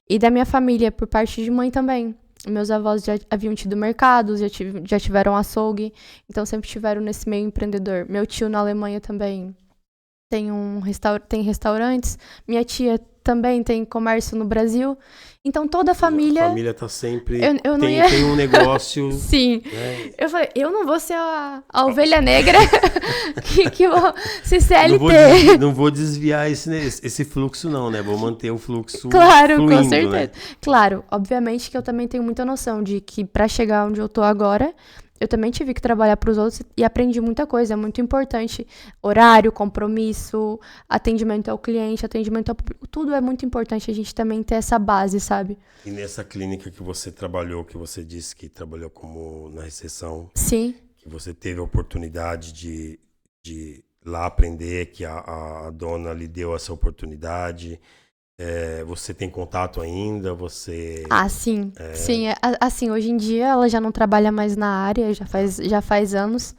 E da minha família, por parte de mãe também. Meus avós já haviam tido mercados, já tiveram açougue, então sempre tiveram nesse meio empreendedor. Meu tio na Alemanha também tem restaurantes. Minha tia também tem comércio no Brasil. Então toda a família... A família tá sempre... Eu não tem um negócio... Sim. Né? Eu falei, eu não vou ser a ovelha negra que vou ser CLT. Não vou desviar esse fluxo não, né? Vou manter o fluxo Claro, fluindo, com certeza. né? Claro, obviamente que eu também tenho muita noção de que pra chegar onde eu tô agora, eu também tive que trabalhar pros outros e aprendi muita coisa, é muito importante. Horário, compromisso, atendimento ao cliente, atendimento ao público, tudo é muito importante a gente também ter essa base, sabe? E nessa clínica que você trabalhou, que você disse que trabalhou como na recepção, Sim. que você teve a oportunidade de lá aprender, que a dona lhe deu essa oportunidade, você tem contato ainda? Sim. Sim, assim, hoje em dia ela já não trabalha mais na área, já faz anos.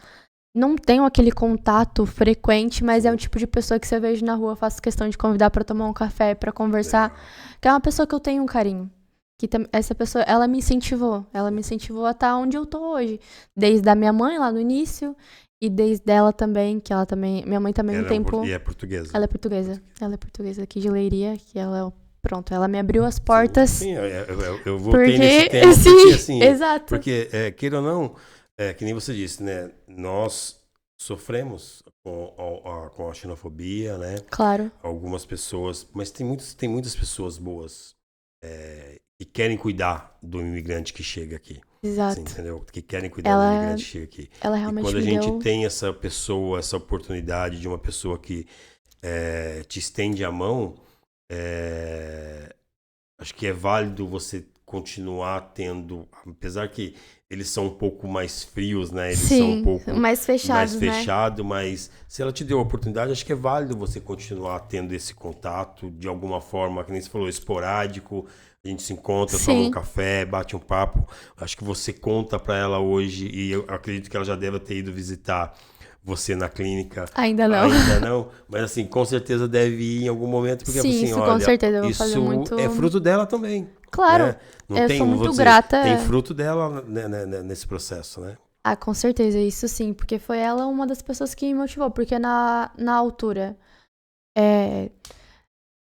Não tenho aquele contato frequente, mas é um tipo de pessoa que você vejo na rua, faço questão de convidar pra tomar um café, pra conversar, que é uma pessoa que eu tenho um carinho. Essa pessoa, ela me incentivou a estar onde eu tô hoje. Desde a minha mãe lá no início, e desde ela também, que ela também, minha mãe também um tempo... E é portuguesa? Ela é portuguesa aqui de Leiria, que ela, pronto, ela me abriu as portas. Sim, eu voltei nesse tema, sim, porque assim, exato. Porque, queira ou não, que nem você disse, né, nós sofremos com a xenofobia, né? Claro. Algumas pessoas, mas tem muitas pessoas boas que querem cuidar do imigrante que chega aqui. Exato. Assim, entendeu? Que querem cuidar do imigrante que chega aqui. Ela realmente e quando a gente tem essa pessoa, essa oportunidade de uma pessoa que te estende a mão, acho que é válido você continuar tendo, apesar que eles são um pouco mais frios, né? Eles são um pouco mais fechados, né? Mas se ela te deu a oportunidade, acho que é válido você continuar tendo esse contato de alguma forma, que nem você falou, esporádico. A gente se encontra, toma um café, bate um papo. Acho que você conta para ela hoje, e eu acredito que ela já deve ter ido visitar você na clínica. Ainda não. Mas assim, com certeza deve ir em algum momento, porque sim, assim, isso olha, com certeza eu vou isso fazer muito... é fruto dela também. Claro, né? eu sou muito grata. Tem fruto dela nesse processo, né? Com certeza, isso sim, porque foi ela uma das pessoas que me motivou, porque na altura,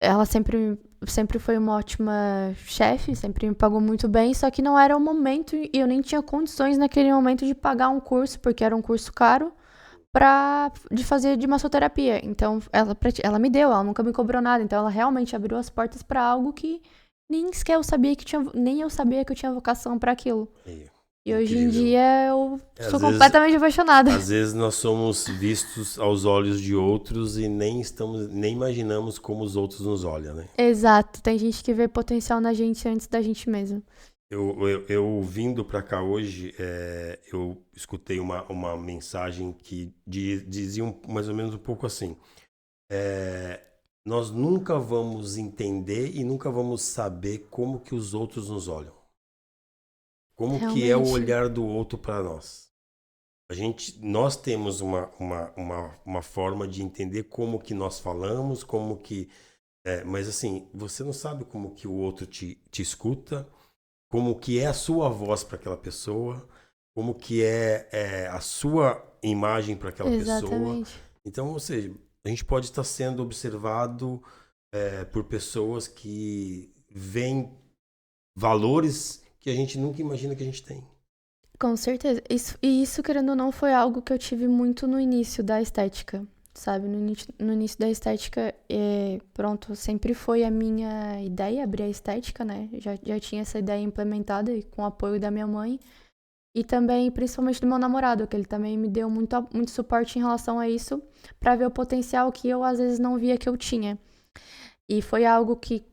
ela sempre foi uma ótima chefe, sempre me pagou muito bem, só que não era o momento, e eu nem tinha condições naquele momento de pagar um curso, porque era um curso caro, de fazer de massoterapia. Então, ela me deu, ela nunca me cobrou nada, então ela realmente abriu as portas para algo que nem sequer eu sabia que eu tinha vocação para aquilo. E hoje em dia eu sou completamente apaixonada. Às vezes nós somos vistos aos olhos de outros e nem imaginamos como os outros nos olham, né? Exato, tem gente que vê potencial na gente antes da gente mesmo. Eu vindo para cá hoje, eu escutei uma mensagem que dizia mais ou menos um pouco assim: nós nunca vamos entender e nunca vamos saber como que os outros nos olham. Como realmente, que é o olhar do outro para nós. Nós temos uma forma de entender como que nós falamos, como que... mas assim, você não sabe como que o outro te escuta, como que é a sua voz para aquela pessoa, como que é a sua imagem para aquela pessoa. Então, ou seja, a gente pode estar sendo observado por pessoas que veem valores que a gente nunca imagina que a gente tem. Com certeza. Isso, querendo ou não, foi algo que eu tive muito no início da estética, sabe? No início da estética, pronto, sempre foi a minha ideia abrir a estética, né? Já tinha essa ideia implementada e com o apoio da minha mãe. E também, principalmente do meu namorado, que ele também me deu muito suporte em relação a isso, pra ver o potencial que eu, às vezes, não via que eu tinha. E foi algo que,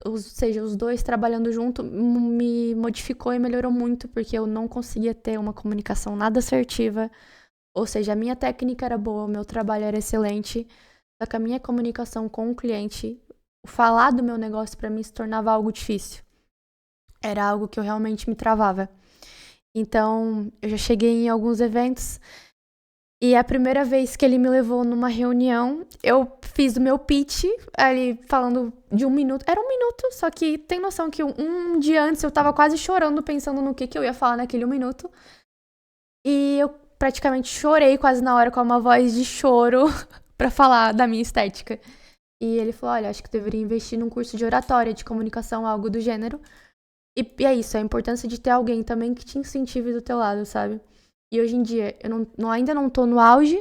os dois trabalhando junto, me modificou e melhorou muito, porque eu não conseguia ter uma comunicação nada assertiva. Ou seja, a minha técnica era boa, o meu trabalho era excelente, só que a minha comunicação com o cliente, falar do meu negócio pra mim se tornava algo difícil. Era algo que eu realmente me travava. Então, eu já cheguei em alguns eventos E a primeira vez que ele me levou numa reunião, eu fiz o meu pitch, ali falando de 1 minuto. Era 1 minuto, só que tem noção que um dia antes eu tava quase chorando, pensando no que eu ia falar naquele 1 minuto. E eu praticamente chorei quase na hora com uma voz de choro pra falar da minha estética. E ele falou, olha, acho que deveria investir num curso de oratória, de comunicação, algo do gênero. E é isso, a importância de ter alguém também que te incentive do teu lado, sabe? E hoje em dia, eu ainda não tô no auge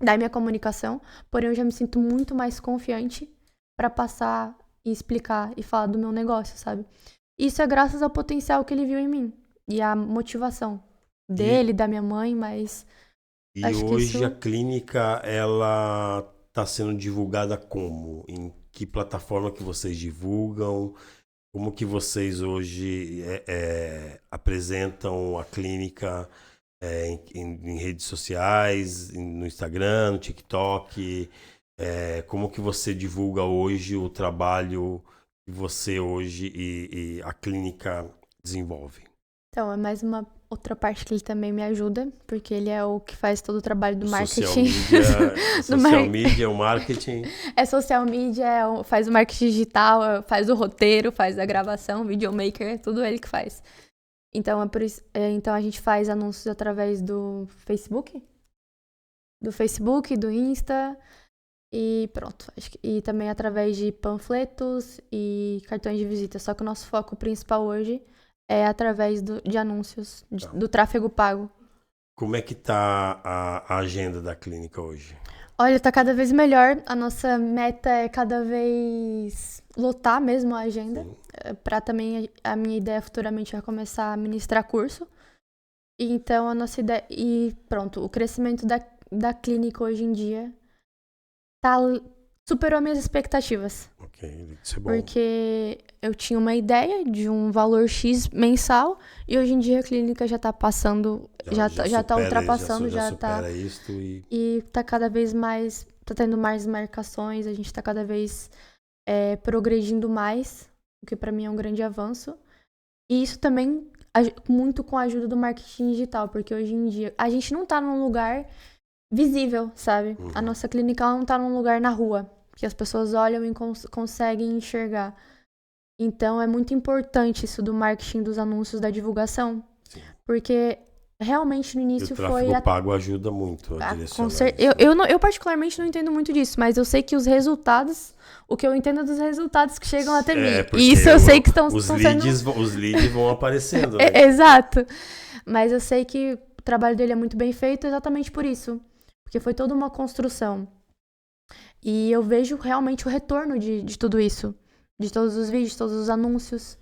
da minha comunicação, porém eu já me sinto muito mais confiante pra passar e explicar e falar do meu negócio, sabe? Isso é graças ao potencial que ele viu em mim e à motivação dele, da minha mãe, mas E acho que hoje isso... a clínica, ela está sendo divulgada como? Em que plataforma que vocês divulgam? Como que vocês hoje apresentam a clínica em redes sociais, no Instagram, no TikTok? Como que você divulga hoje o trabalho que você hoje e a clínica desenvolve? Então, é mais uma outra parte que ele também me ajuda, porque ele é o que faz todo o trabalho do Social marketing. media, o marketing. É social media, faz o marketing digital, faz o roteiro, faz a gravação, videomaker, é tudo ele que faz. Então, é por isso, então a gente faz anúncios através do Facebook, do Insta e pronto. E também através de panfletos e cartões de visita. Só que o nosso foco principal hoje é através de anúncios, do tráfego pago. Como é que tá a agenda da clínica hoje? Olha, tá cada vez melhor. A nossa meta é cada vez lotar mesmo a agenda. Para também a minha ideia futuramente é começar a ministrar curso. Então a nossa ideia... E pronto, o crescimento da clínica hoje em dia superou minhas expectativas. Ok, isso é bom. Porque eu tinha uma ideia de um valor X mensal e hoje em dia a clínica já tá passando, já tá ultrapassando, já tá... supera isto E tá cada vez mais, tá tendo mais marcações, a gente tá cada vez progredindo mais, o que pra mim é um grande avanço. E isso também muito com a ajuda do marketing digital, porque hoje em dia a gente não tá num lugar visível, sabe? Uhum. A nossa clínica não tá num lugar na rua, que as pessoas olham e conseguem enxergar. Então é muito importante isso do marketing, dos anúncios, da divulgação. Sim. Porque realmente no início o tráfego pago ajuda muito a direcionar isso. Eu particularmente não entendo muito disso, mas eu sei que os resultados, o que eu entendo é dos resultados que chegam até mim. E isso eu sei que estão sendo... Os leads vão aparecendo. Né? Exato. Mas eu sei que o trabalho dele é muito bem feito exatamente por isso. Porque foi toda uma construção. E eu vejo realmente o retorno de tudo isso. De todos os vídeos, todos os anúncios.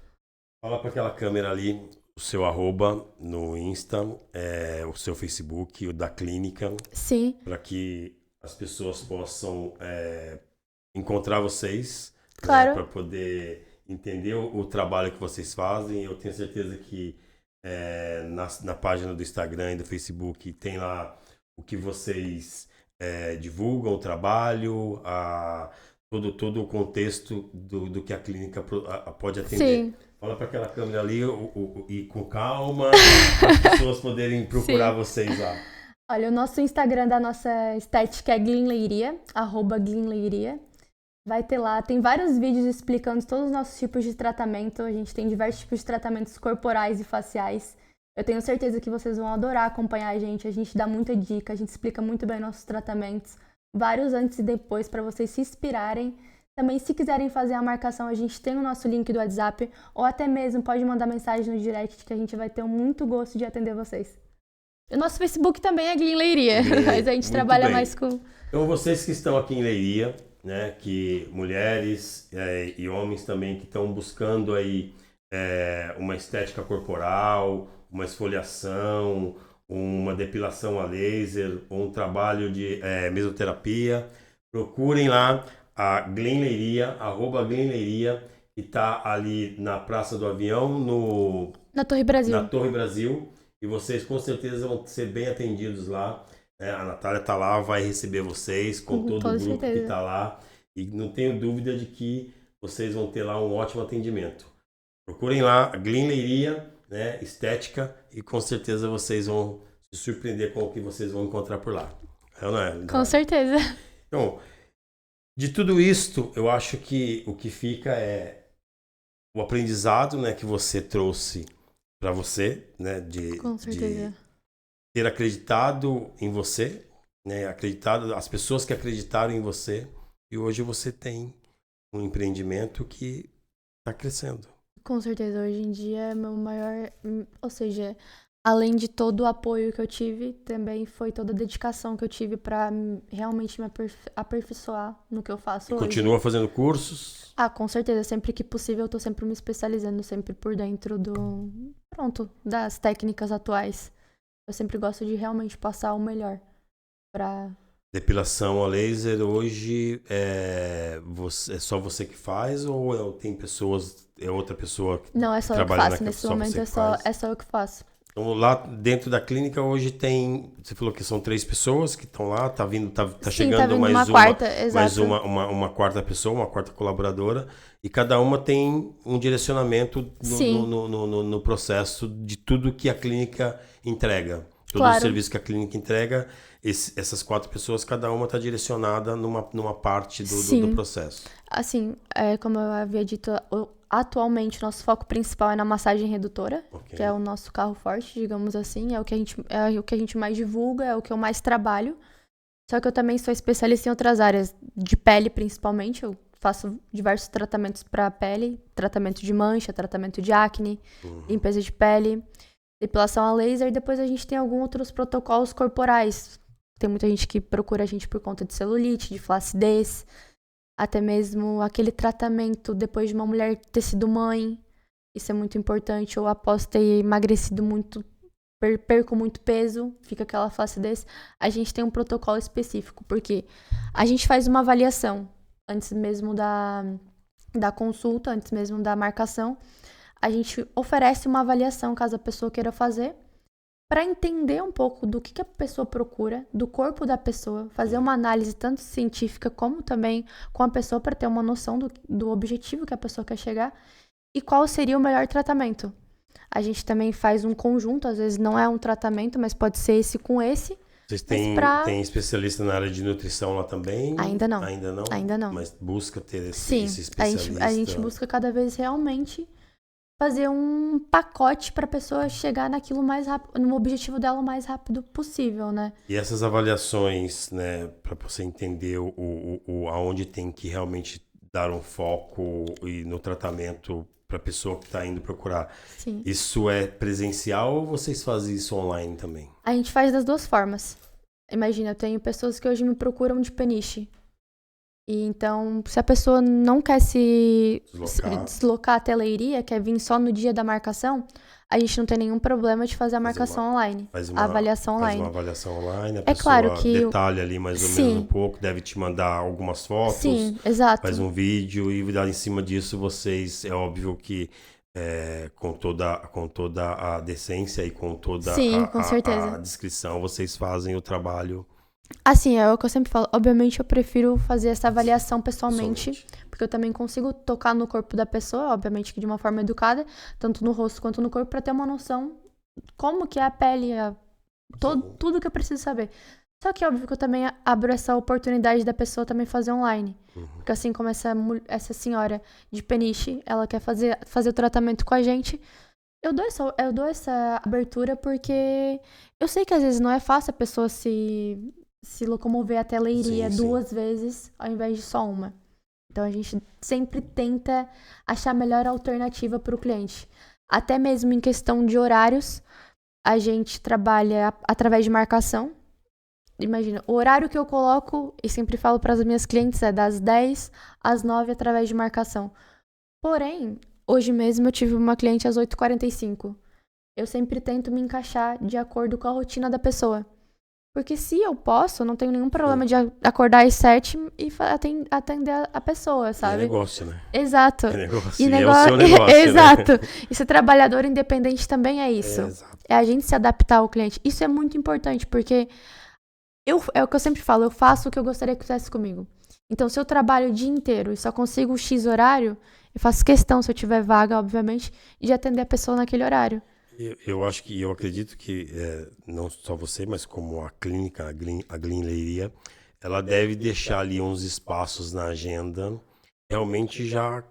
Fala para aquela câmera ali, o seu arroba no Insta, o seu Facebook, o da clínica. Sim. Para que as pessoas possam encontrar vocês. Claro. Para poder entender o trabalho que vocês fazem. Eu tenho certeza que na página do Instagram e do Facebook tem lá o que vocês divulgam, o trabalho, todo o contexto do que a clínica pode atender. Sim. Fala para aquela câmera ali e com calma, para as pessoas poderem procurar vocês lá. Olha, o nosso Instagram da nossa estética é Glinleiria, @Glinleiria. Vai ter lá, tem vários vídeos explicando todos os nossos tipos de tratamento. A gente tem diversos tipos de tratamentos corporais e faciais. Eu tenho certeza que vocês vão adorar acompanhar a gente dá muita dica, a gente explica muito bem nossos tratamentos, vários antes e depois para vocês se inspirarem. Também, se quiserem fazer a marcação, a gente tem o nosso link do WhatsApp, ou até mesmo pode mandar mensagem no direct que a gente vai ter muito gosto de atender vocês. O nosso Facebook também é Glyn Leiria, mas a gente trabalha mais com... Então, vocês que estão aqui em Leiria, né, que mulheres e homens também que estão buscando aí uma estética corporal, uma esfoliação, uma depilação a laser, ou um trabalho de mesoterapia, procurem lá a Glinleiria, @Glinleiria, que está ali na Praça do Avião, na Torre Brasil. Na Torre Brasil, e vocês com certeza vão ser bem atendidos lá. A Natália está lá, vai receber vocês com todo o grupo que está lá, e não tenho dúvida de que vocês vão ter lá um ótimo atendimento. Procurem lá a Glinleiria, né, estética, e com certeza vocês vão se se surpreender com o que vocês vão encontrar por lá. Não é? Com certeza. Então, de tudo isto, eu acho que o que fica é o aprendizado, né, que você trouxe para você, né, Com certeza. de ter acreditado em você, né, as pessoas que acreditaram em você, e hoje você tem um empreendimento que está crescendo. Com certeza, hoje em dia é meu maior, ou seja, além de todo o apoio que eu tive, também foi toda a dedicação que eu tive para realmente me aperfeiçoar no que eu faço hoje. Continua fazendo cursos? Com certeza, sempre que possível eu tô sempre me especializando, sempre por dentro das técnicas atuais. Eu sempre gosto de realmente passar o melhor pra... Depilação a laser hoje é só você que faz ou tem pessoas, é outra pessoa que Não, é só eu que faço. Nesse momento é só eu que faço. Então lá dentro da clínica hoje tem, você falou que são 3 pessoas que estão lá, tá Sim, chegando tá vindo mais uma quarta pessoa, uma quarta colaboradora, e cada uma tem um direcionamento no processo de tudo que a clínica entrega. Todo o serviço que a clínica entrega, essas 4 pessoas, cada uma está direcionada numa parte do processo. Assim, como eu havia dito, atualmente nosso foco principal é na massagem redutora, que é o nosso carro forte, digamos assim, é o que a gente mais divulga, é o que eu mais trabalho. Só que eu também sou especialista em outras áreas, de pele principalmente, eu faço diversos tratamentos para pele, tratamento de mancha, tratamento de acne, limpeza de pele, depilação a laser, e depois a gente tem alguns outros protocolos corporais. Tem muita gente que procura a gente por conta de celulite, de flacidez, até mesmo aquele tratamento depois de uma mulher ter sido mãe. Isso é muito importante. Ou após ter emagrecido muito, perco muito peso, fica aquela flacidez. A gente tem um protocolo específico, porque a gente faz uma avaliação antes mesmo da consulta, antes mesmo da marcação. A gente oferece uma avaliação caso a pessoa queira fazer, para entender um pouco do que a pessoa procura, do corpo da pessoa, fazer uma análise tanto científica como também com a pessoa para ter uma noção do objetivo que a pessoa quer chegar e qual seria o melhor tratamento. A gente também faz um conjunto, às vezes não é um tratamento, mas pode ser esse com esse. Vocês têm especialista na área de nutrição lá também? Ainda não. Ainda não. Mas busca ter esse especialista? A gente busca cada vez realmente fazer um pacote para a pessoa chegar naquilo mais rápido, no objetivo dela o mais rápido possível, né? E essas avaliações, né, para você entender aonde tem que realmente dar um foco e no tratamento para a pessoa que está indo procurar. Sim. Isso é presencial ou vocês fazem isso online também? A gente faz das duas formas. Imagina, eu tenho pessoas que hoje me procuram de peniche. E então, se a pessoa não quer se deslocar até a leiria, quer vir só no dia da marcação, a gente não tem nenhum problema de fazer a marcação online, a avaliação online. Faz uma avaliação online, a pessoa claro que detalha ali mais ou menos um pouco, deve te mandar algumas fotos, sim, exato. Faz um vídeo e em cima disso vocês, é óbvio que com toda a decência e com toda a descrição, vocês fazem o trabalho. Assim, é o que eu sempre falo. Obviamente, eu prefiro fazer essa avaliação pessoalmente, porque eu também consigo tocar no corpo da pessoa, obviamente que de uma forma educada, tanto no rosto quanto no corpo, para ter uma noção como que é a pele, tudo que eu preciso saber. Só que, óbvio, que eu também abro essa oportunidade da pessoa também fazer online. Porque assim como essa senhora de peniche, ela quer fazer o tratamento com a gente, eu dou essa abertura porque eu sei que às vezes não é fácil a pessoa se locomover até a leiria 2 vezes ao invés de só uma. Então a gente sempre tenta achar a melhor alternativa para o cliente. Até mesmo em questão de horários, a gente trabalha através de marcação. Imagina, o horário que eu coloco, e sempre falo para as minhas clientes, é das 10 às 9 através de marcação. Porém, hoje mesmo eu tive uma cliente às 8h45. Eu sempre tento me encaixar de acordo com a rotina da pessoa. Porque se eu posso, eu não tenho nenhum problema de acordar às 7 e atender a pessoa, sabe? É negócio, né? Exato. É negócio. É o seu negócio, exato. Né? E ser trabalhador independente também é isso. É a gente se adaptar ao cliente. Isso é muito importante, porque é o que eu sempre falo, eu faço o que eu gostaria que fizesse comigo. Então, se eu trabalho o dia inteiro e só consigo o X horário, eu faço questão, se eu tiver vaga, obviamente, de atender a pessoa naquele horário. Eu acredito que não só você, mas como a clínica, a Glean Leiria, ela deve deixar ali uns espaços na agenda realmente já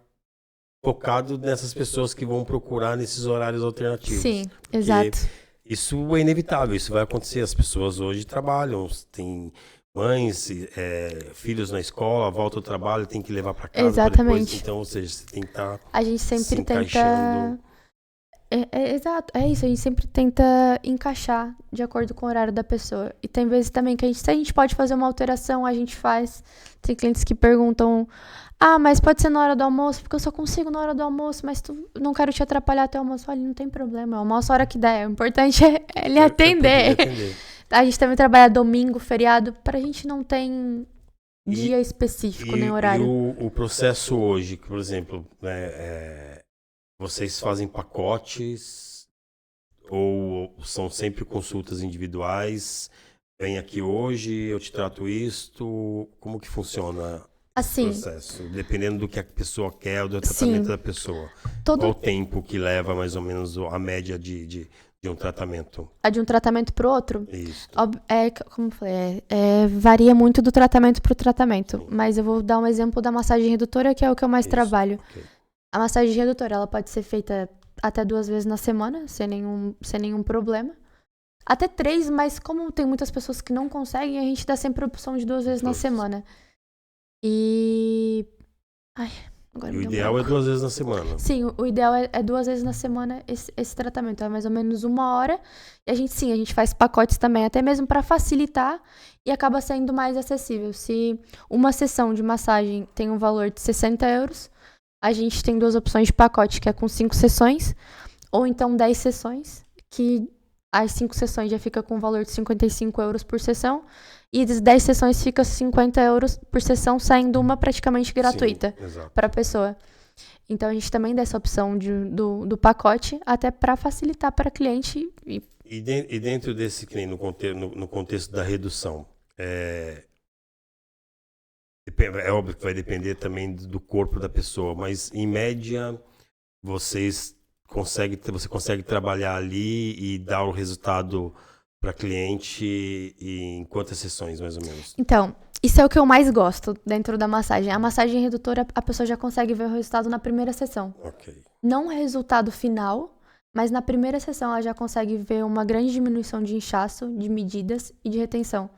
focado nessas pessoas que vão procurar nesses horários alternativos. Sim, Porque exato. isso é inevitável, isso vai acontecer. As pessoas hoje trabalham, tem mães, filhos na escola, volta ao trabalho, tem que levar para casa para depois. Exatamente. Então, ou seja, você tem que estar A gente se sempre encaixando. tenta. Exato, é isso, a gente sempre tenta encaixar de acordo com o horário da pessoa. E tem vezes também que se a gente pode fazer uma alteração, a gente faz. Tem clientes que perguntam, mas pode ser na hora do almoço, porque eu só consigo na hora do almoço, mas não quero te atrapalhar até o almoço. Olha, não tem problema, eu almoço a hora que der, o importante é ele atender. A gente também trabalha domingo, feriado, pra gente não tem dia específico, nem horário. E o processo hoje, por exemplo, vocês fazem pacotes ou são sempre consultas individuais? Vem aqui hoje, eu te trato isto. Como que funciona esse processo? Dependendo do que a pessoa quer, do tratamento da pessoa. Qual o tempo que leva, mais ou menos, a média de um tratamento? De um tratamento pro outro? Isso. Como eu falei, varia muito do tratamento pro tratamento. Sim. Mas eu vou dar um exemplo da massagem redutora, que é o que eu mais trabalho. Okay. A massagem redutora, ela pode ser feita até 2 vezes na semana, sem nenhum problema. Até 3, mas como tem muitas pessoas que não conseguem, a gente dá sempre a opção de 2 vezes na semana. E o ideal é 2 vezes na semana. Sim, o ideal é 2 vezes na semana esse tratamento. É mais ou menos 1 hora. E a gente faz pacotes também, até mesmo para facilitar e acaba sendo mais acessível. Se uma sessão de massagem tem um valor de 60 euros, a gente tem 2 opções de pacote, que é com 5 sessões, ou então 10 sessões, que as 5 sessões já fica com um valor de 55 euros por sessão, e das 10 sessões fica 50 euros por sessão, saindo uma praticamente gratuita para a pessoa. Então, a gente também dá essa opção do pacote, até para facilitar para a cliente. E dentro desse, que nem no contexto da redução, é óbvio que vai depender também do corpo da pessoa, mas, em média, você consegue trabalhar ali e dar o resultado para cliente em quantas sessões, mais ou menos? Então, isso é o que eu mais gosto dentro da massagem. A massagem redutora, a pessoa já consegue ver o resultado na primeira sessão. Okay. Não o resultado final, mas na primeira sessão ela já consegue ver uma grande diminuição de inchaço, de medidas e de retenção.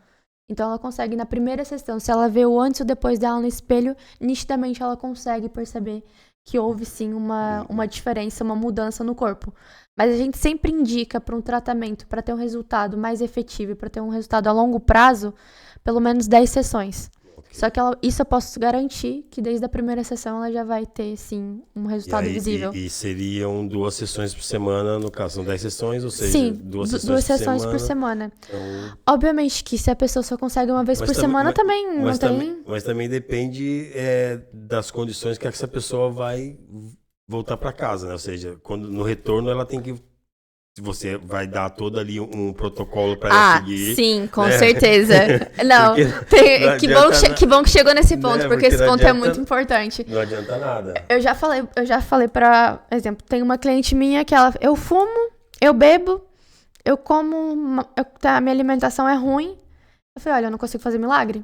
Então ela consegue, na primeira sessão, se ela vê o antes e o depois dela no espelho, nitidamente ela consegue perceber que houve sim uma diferença, uma mudança no corpo. Mas a gente sempre indica para um tratamento, para ter um resultado mais efetivo, para ter um resultado a longo prazo, pelo menos 10 sessões. Okay. Só que isso eu posso garantir que desde a primeira sessão ela já vai ter, sim, um resultado visível. E seriam 2 sessões por semana, no caso, são 10 sessões, ou seja, sim, 2 sessões por semana. Então... Obviamente que se a pessoa só consegue uma vez por semana, também não tem... Mas também depende das condições que essa pessoa vai voltar para casa, né? Ou seja, no retorno ela tem que... Você vai dar todo ali um protocolo para ela seguir. Sim, com certeza. Não, que bom que chegou nesse ponto, porque esse ponto é muito importante. Não adianta nada. Eu já falei para exemplo, tem uma cliente minha que eu fumo, eu bebo, eu como, a minha alimentação é ruim. Eu falei, olha, eu não consigo fazer milagre.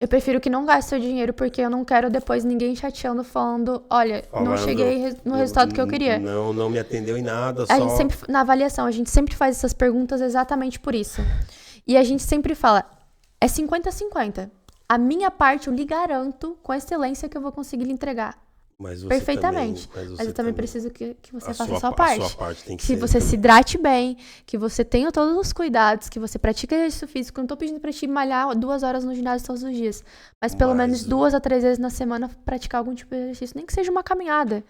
Eu prefiro que não gaste seu dinheiro, porque eu não quero depois ninguém chateando, falando, olha, não cheguei no resultado que eu queria. Não me atendeu em nada, A gente sempre, na avaliação, a gente sempre faz essas perguntas exatamente por isso. E a gente sempre fala, é 50-50. A minha parte eu lhe garanto com excelência que eu vou conseguir lhe entregar. Perfeitamente. Mas eu também preciso que você faça a sua parte. A sua parte tem que ser. Você se hidrate bem, que você tenha todos os cuidados, que você pratique exercício físico. Eu não tô pedindo pra te malhar 2 horas no ginásio todos os dias. Mas pelo menos 2 a 3 vezes na semana praticar algum tipo de exercício. Nem que seja uma caminhada.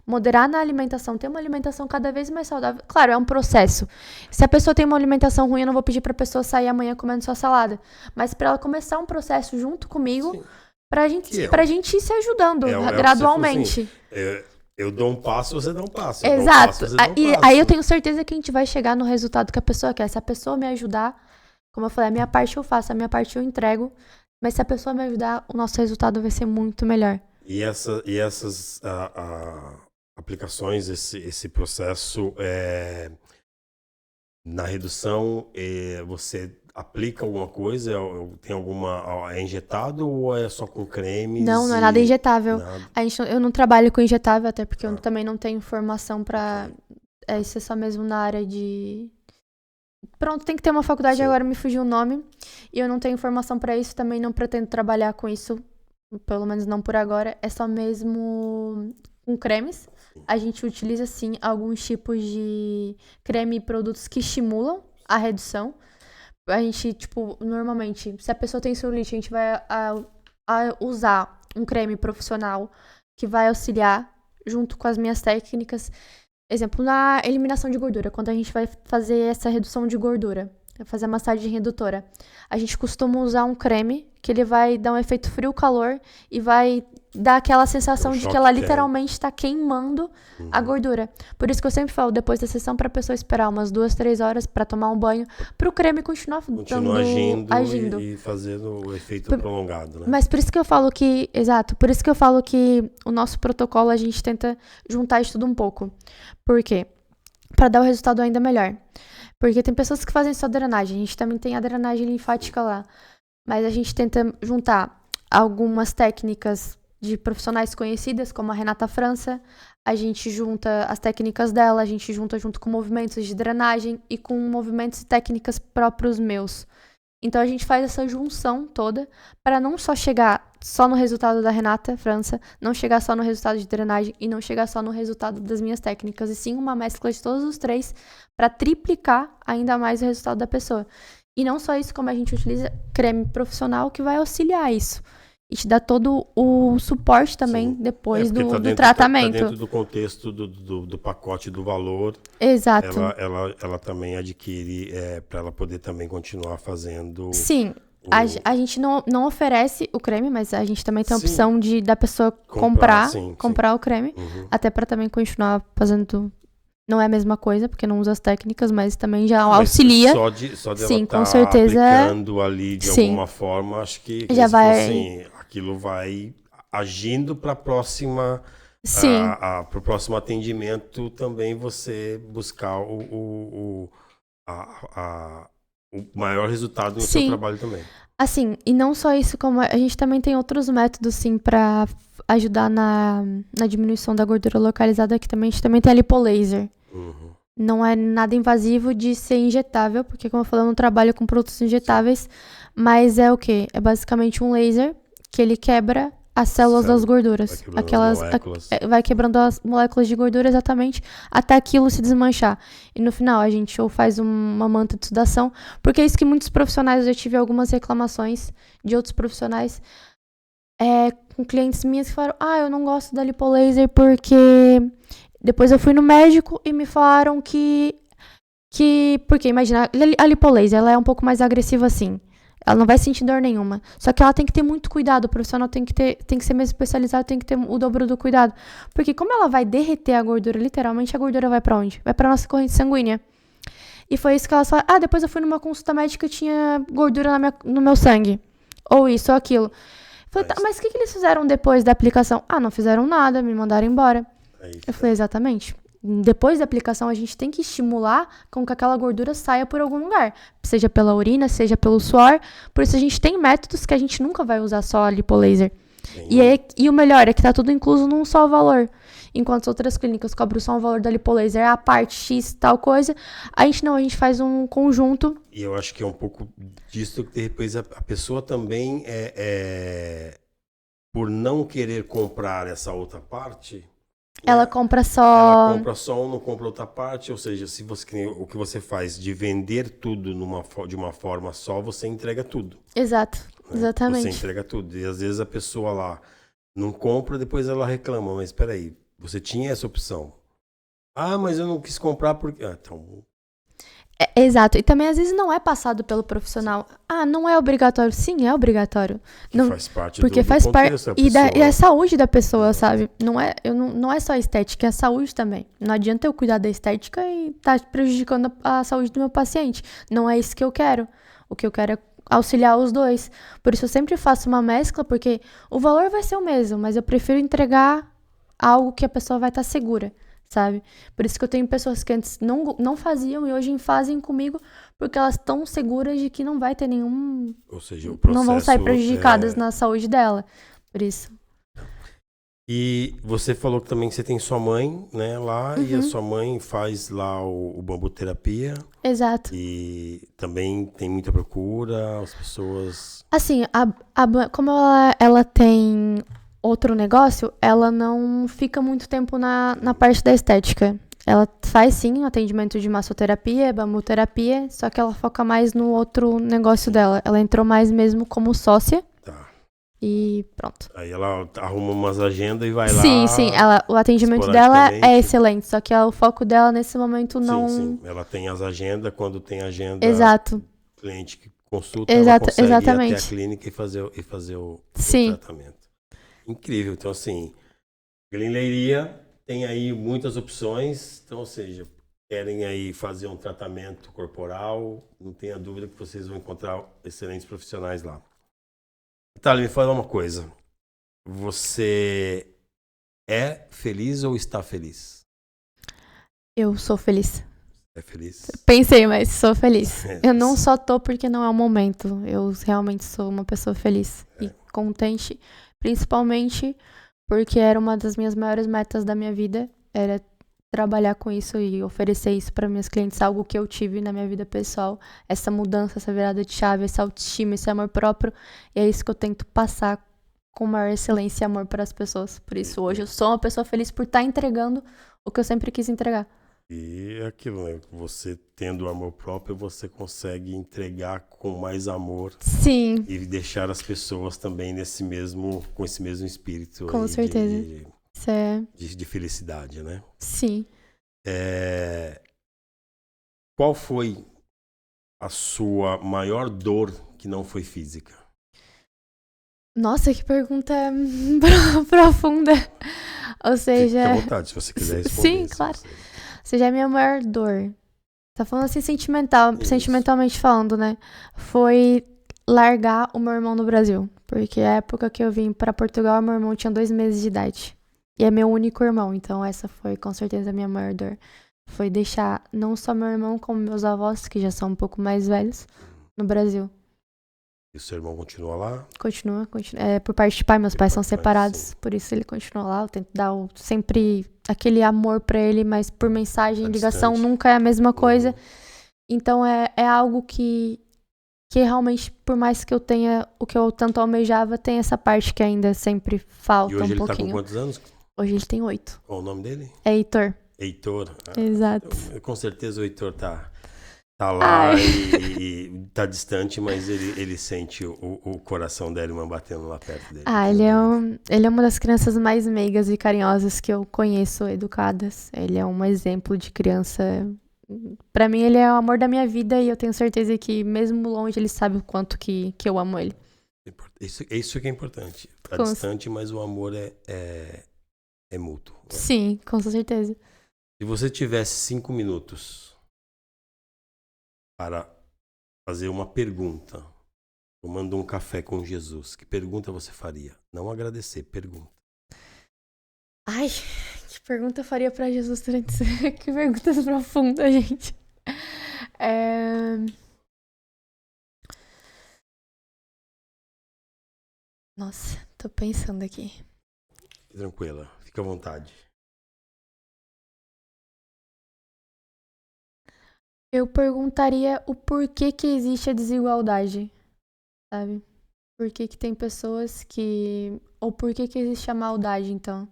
Moderar na alimentação. Ter uma alimentação cada vez mais saudável. Claro, é um processo. Se a pessoa tem uma alimentação ruim, eu não vou pedir pra pessoa sair amanhã comendo só salada. Mas pra ela começar um processo junto comigo... Sim. Pra gente ir se ajudando gradualmente. Eu dou um passo, você dá um passo. Exato. Aí eu tenho certeza que a gente vai chegar no resultado que a pessoa quer. Se a pessoa me ajudar, como eu falei, a minha parte eu faço, a minha parte eu entrego. Mas se a pessoa me ajudar, o nosso resultado vai ser muito melhor. E essas aplicações, esse processo na redução, você aplica alguma coisa? Tem alguma... É injetado ou é só com cremes? Não é nada injetável. Nada? Eu não trabalho com injetável, até porque eu também não tenho formação pra... Isso é só mesmo na área de... Pronto, tem que ter uma faculdade, Sim. agora me fugiu o nome. E eu não tenho formação pra isso, também não pretendo trabalhar com isso. Pelo menos não por agora. É só mesmo com cremes. A gente utiliza, sim, alguns tipos de creme e produtos que estimulam a redução. A gente, tipo, normalmente, se a pessoa tem celulite, a gente vai usar um creme profissional que vai auxiliar junto com as minhas técnicas. Exemplo, na eliminação de gordura, quando a gente vai fazer essa redução de gordura, fazer a massagem redutora, a gente costuma usar um creme que ele vai dar um efeito frio-calor e vai dar aquela sensação de que ela literalmente está queimando a gordura. Por isso que eu sempre falo, depois da sessão, para a pessoa esperar umas 2-3 horas para tomar um banho, para o creme continuar agindo e fazendo o efeito prolongado, né? Mas por isso que eu falo que, exato, por isso que eu falo que o nosso protocolo a gente tenta juntar isso tudo um pouco. Por quê? Para dar o resultado ainda melhor. Porque tem pessoas que fazem só drenagem, a gente também tem a drenagem linfática lá. Mas a gente tenta juntar algumas técnicas de profissionais conhecidas, como a Renata França. A gente junta as técnicas dela, a gente junta junto com movimentos de drenagem e com movimentos e técnicas próprios meus. Então a gente faz essa junção toda para não só chegar só no resultado da Renata França, não chegar só no resultado de drenagem e não chegar só no resultado das minhas técnicas, e sim uma mescla de todos os três para triplicar ainda mais o resultado da pessoa. E não só isso, como a gente utiliza creme profissional que vai auxiliar isso. E te dá todo o suporte também depois do tratamento. Tá dentro do contexto do pacote do valor. Exato. Ela também adquire para ela poder também continuar fazendo. Sim. A gente não oferece o creme, mas a gente também tem a opção da pessoa comprar o creme. Uhum. Até para também continuar fazendo. Não é a mesma coisa, porque não usa as técnicas, mas também já auxilia. Só de sim, ela com certeza. Aplicando ali de alguma forma, acho que já vai. Aquilo vai agindo para a próxima. Sim. Para o próximo atendimento também você buscar o maior resultado no seu trabalho também. Assim, e não só isso, como a gente também tem outros métodos, sim, para ajudar na diminuição da gordura localizada, que também a gente também tem a lipolaser. Uhum. Não é nada invasivo de ser injetável, porque, como eu falei, eu não trabalho com produtos injetáveis, mas é o quê? É basicamente um laser que ele quebra as células das gorduras. Vai quebrando as moléculas de gordura exatamente até aquilo se desmanchar. E no final a gente ou faz uma manta de sudação, porque é isso que muitos profissionais, eu já tive algumas reclamações de outros profissionais com clientes minhas que falaram: eu não gosto da lipolaser porque depois eu fui no médico e me falaram que porque imagina, a lipolaser ela é um pouco mais agressiva assim. Ela não vai sentir dor nenhuma. Só que ela tem que ter muito cuidado. O profissional tem que ser mesmo especializado, tem que ter o dobro do cuidado. Porque como ela vai derreter a gordura, literalmente, a gordura vai pra onde? Vai pra nossa corrente sanguínea. E foi isso que elas falaram. Depois eu fui numa consulta médica e tinha gordura no meu sangue. Ou isso ou aquilo. Falei, mas o que eles fizeram depois da aplicação? Não fizeram nada, me mandaram embora. Eu falei, exatamente. Depois da aplicação, a gente tem que estimular com que aquela gordura saia por algum lugar. Seja pela urina, seja pelo suor. Por isso a gente tem métodos que a gente nunca vai usar só a lipolaser. E o melhor é que tá tudo incluso num só valor. Enquanto as outras clínicas cobram só o valor da lipolaser, a parte X, tal coisa. A gente faz um conjunto. E eu acho que é um pouco disso que depois a pessoa também por não querer comprar essa outra parte... Ela compra só... Ela compra só, não compra outra parte. Ou seja, se você, o que você faz de vender tudo de uma forma só, você entrega tudo. Exato, né? Exatamente. Você entrega tudo. E às vezes a pessoa lá não compra, depois ela reclama. Mas espera aí, você tinha essa opção. Mas eu não quis comprar porque... então... Exato. E também, às vezes, não é passado pelo profissional. Não é obrigatório. Sim, é obrigatório. Não, faz parte porque do faz contexto, parte. E a saúde da pessoa, sabe? Não é só estética, é a saúde também. Não adianta eu cuidar da estética e tá prejudicando a saúde do meu paciente. Não é isso que eu quero. O que eu quero é auxiliar os dois. Por isso eu sempre faço uma mescla, porque o valor vai ser o mesmo, mas eu prefiro entregar algo que a pessoa vai estar segura, sabe? Por isso que eu tenho pessoas que antes não faziam e hoje fazem comigo, porque elas estão seguras de que não vai ter nenhum... Ou seja, o processo... Não vão sair prejudicadas na saúde dela, por isso. E você falou que também você tem sua mãe, né, lá, e a sua mãe faz lá o bambuterapia. Exato. E também tem muita procura, as pessoas... Assim, como ela tem outro negócio, ela não fica muito tempo na parte da estética. Ela faz, sim, atendimento de massoterapia, bambuterapia, só que ela foca mais no outro negócio dela. Ela entrou mais mesmo como sócia. Tá. E pronto. Aí ela arruma umas agendas e vai lá... Sim. O atendimento dela é excelente, só que o foco dela nesse momento não... Sim. Ela tem as agendas, quando tem agenda... Exato. Cliente que consulta, ela consegue exatamente. ir até a clínica e fazer o tratamento. Incrível. Então, assim, Glen Leiria tem aí muitas opções. Então, ou seja, querem aí fazer um tratamento corporal, não tenha dúvida que vocês vão encontrar excelentes profissionais lá. Natália, me fala uma coisa. Você é feliz ou está feliz? Eu sou feliz. É feliz? Pensei, mas sou feliz. Eu não só tô porque não é o momento. Eu realmente sou uma pessoa feliz e contente. Principalmente porque era uma das minhas maiores metas da minha vida. Era trabalhar com isso e oferecer isso para minhas clientes. Algo que eu tive na minha vida pessoal. Essa mudança, essa virada de chave, essa autoestima, esse amor próprio. E é isso que eu tento passar com maior excelência e amor para as pessoas. Por isso, hoje eu sou uma pessoa feliz por estar entregando o que eu sempre quis entregar. E é aquilo, né? Você tendo amor próprio, você consegue entregar com mais amor. Sim. E deixar as pessoas também com esse mesmo espírito. Com certeza. De felicidade, né? Sim. Qual foi a sua maior dor que não foi física? Nossa, que pergunta profunda. Ou seja... Fique à vontade, se você quiser responder. Sim, claro. Ou seja, a minha maior dor, tá falando assim sentimentalmente falando, né? Foi largar o meu irmão no Brasil. Porque a época que eu vim pra Portugal, meu irmão tinha 2 meses de idade. E é meu único irmão, então essa foi com certeza a minha maior dor. Foi deixar não só meu irmão, como meus avós, que já são um pouco mais velhos, no Brasil. E o seu irmão continua lá? Continua. Por parte de pai, meus pais são separados, por isso ele continua lá. Eu tento dar sempre aquele amor pra ele, mas por mensagem, ligação, nunca é a mesma coisa. Então é algo que realmente, por mais que eu tenha o que eu tanto almejava, tem essa parte que ainda sempre falta um pouquinho. E hoje ele tá com quantos anos? Hoje ele tem 8. Qual o nome dele? É Heitor. Heitor. Exato. Com certeza o Heitor tá lá e tá distante, mas ele sente o coração da irmã batendo lá perto dele. Ele é uma das crianças mais meigas e carinhosas que eu conheço, educadas. Ele é um exemplo de criança. Pra mim, ele é o amor da minha vida e eu tenho certeza que, mesmo longe, ele sabe o quanto que eu amo ele. Isso que é importante. Tá distante, mas o amor é mútuo. Né? Sim, com certeza. Se você tivesse 5 minutos para fazer uma pergunta, tomando um café com Jesus, que pergunta você faria? Não agradecer, pergunta. Ai, que pergunta eu faria pra Jesus durante Que pergunta profunda, gente. Nossa, tô pensando aqui. Tranquila, fica à vontade. Eu perguntaria o porquê que existe a desigualdade, sabe? Por que tem pessoas que... Ou por que existe a maldade, então?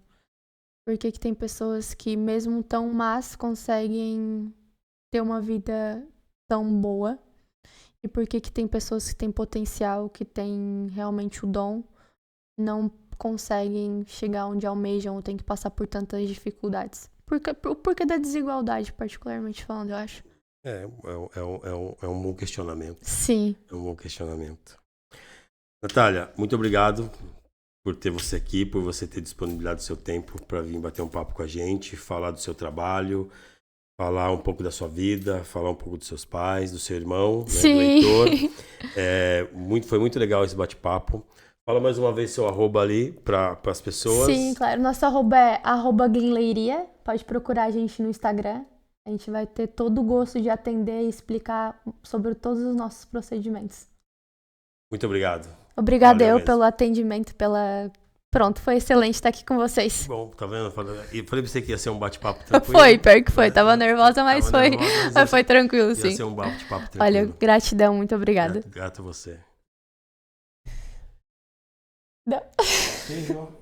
Por que tem pessoas que, mesmo tão más, conseguem ter uma vida tão boa? E por que tem pessoas que têm potencial, que têm realmente o dom, não conseguem chegar onde almejam ou têm que passar por tantas dificuldades? O porquê da desigualdade, particularmente falando, eu acho. É um bom questionamento. Sim. É um bom questionamento. Natália, muito obrigado por ter você aqui, por você ter disponibilizado seu tempo para vir bater um papo com a gente, falar do seu trabalho, falar um pouco da sua vida, falar um pouco dos seus pais, do seu irmão, né, do Heitor. Foi muito legal esse bate-papo. Fala mais uma vez seu arroba ali para as pessoas. Sim, claro. Nosso arroba é @glenleiria. Pode procurar a gente no Instagram. A gente vai ter todo o gosto de atender e explicar sobre todos os nossos procedimentos. Muito obrigado. Obrigada Valeu eu mesmo. pelo atendimento, Pronto, foi excelente estar aqui com vocês. Bom, tá vendo? E falei pra você que ia ser um bate-papo tranquilo. Foi, pior que foi. Tava nervosa, mas Tava foi. nervosa, Mas foi tranquilo, ia sim. ser um bate-papo tranquilo. Olha, gratidão, muito obrigada. Grato a você. Não. Sim, João.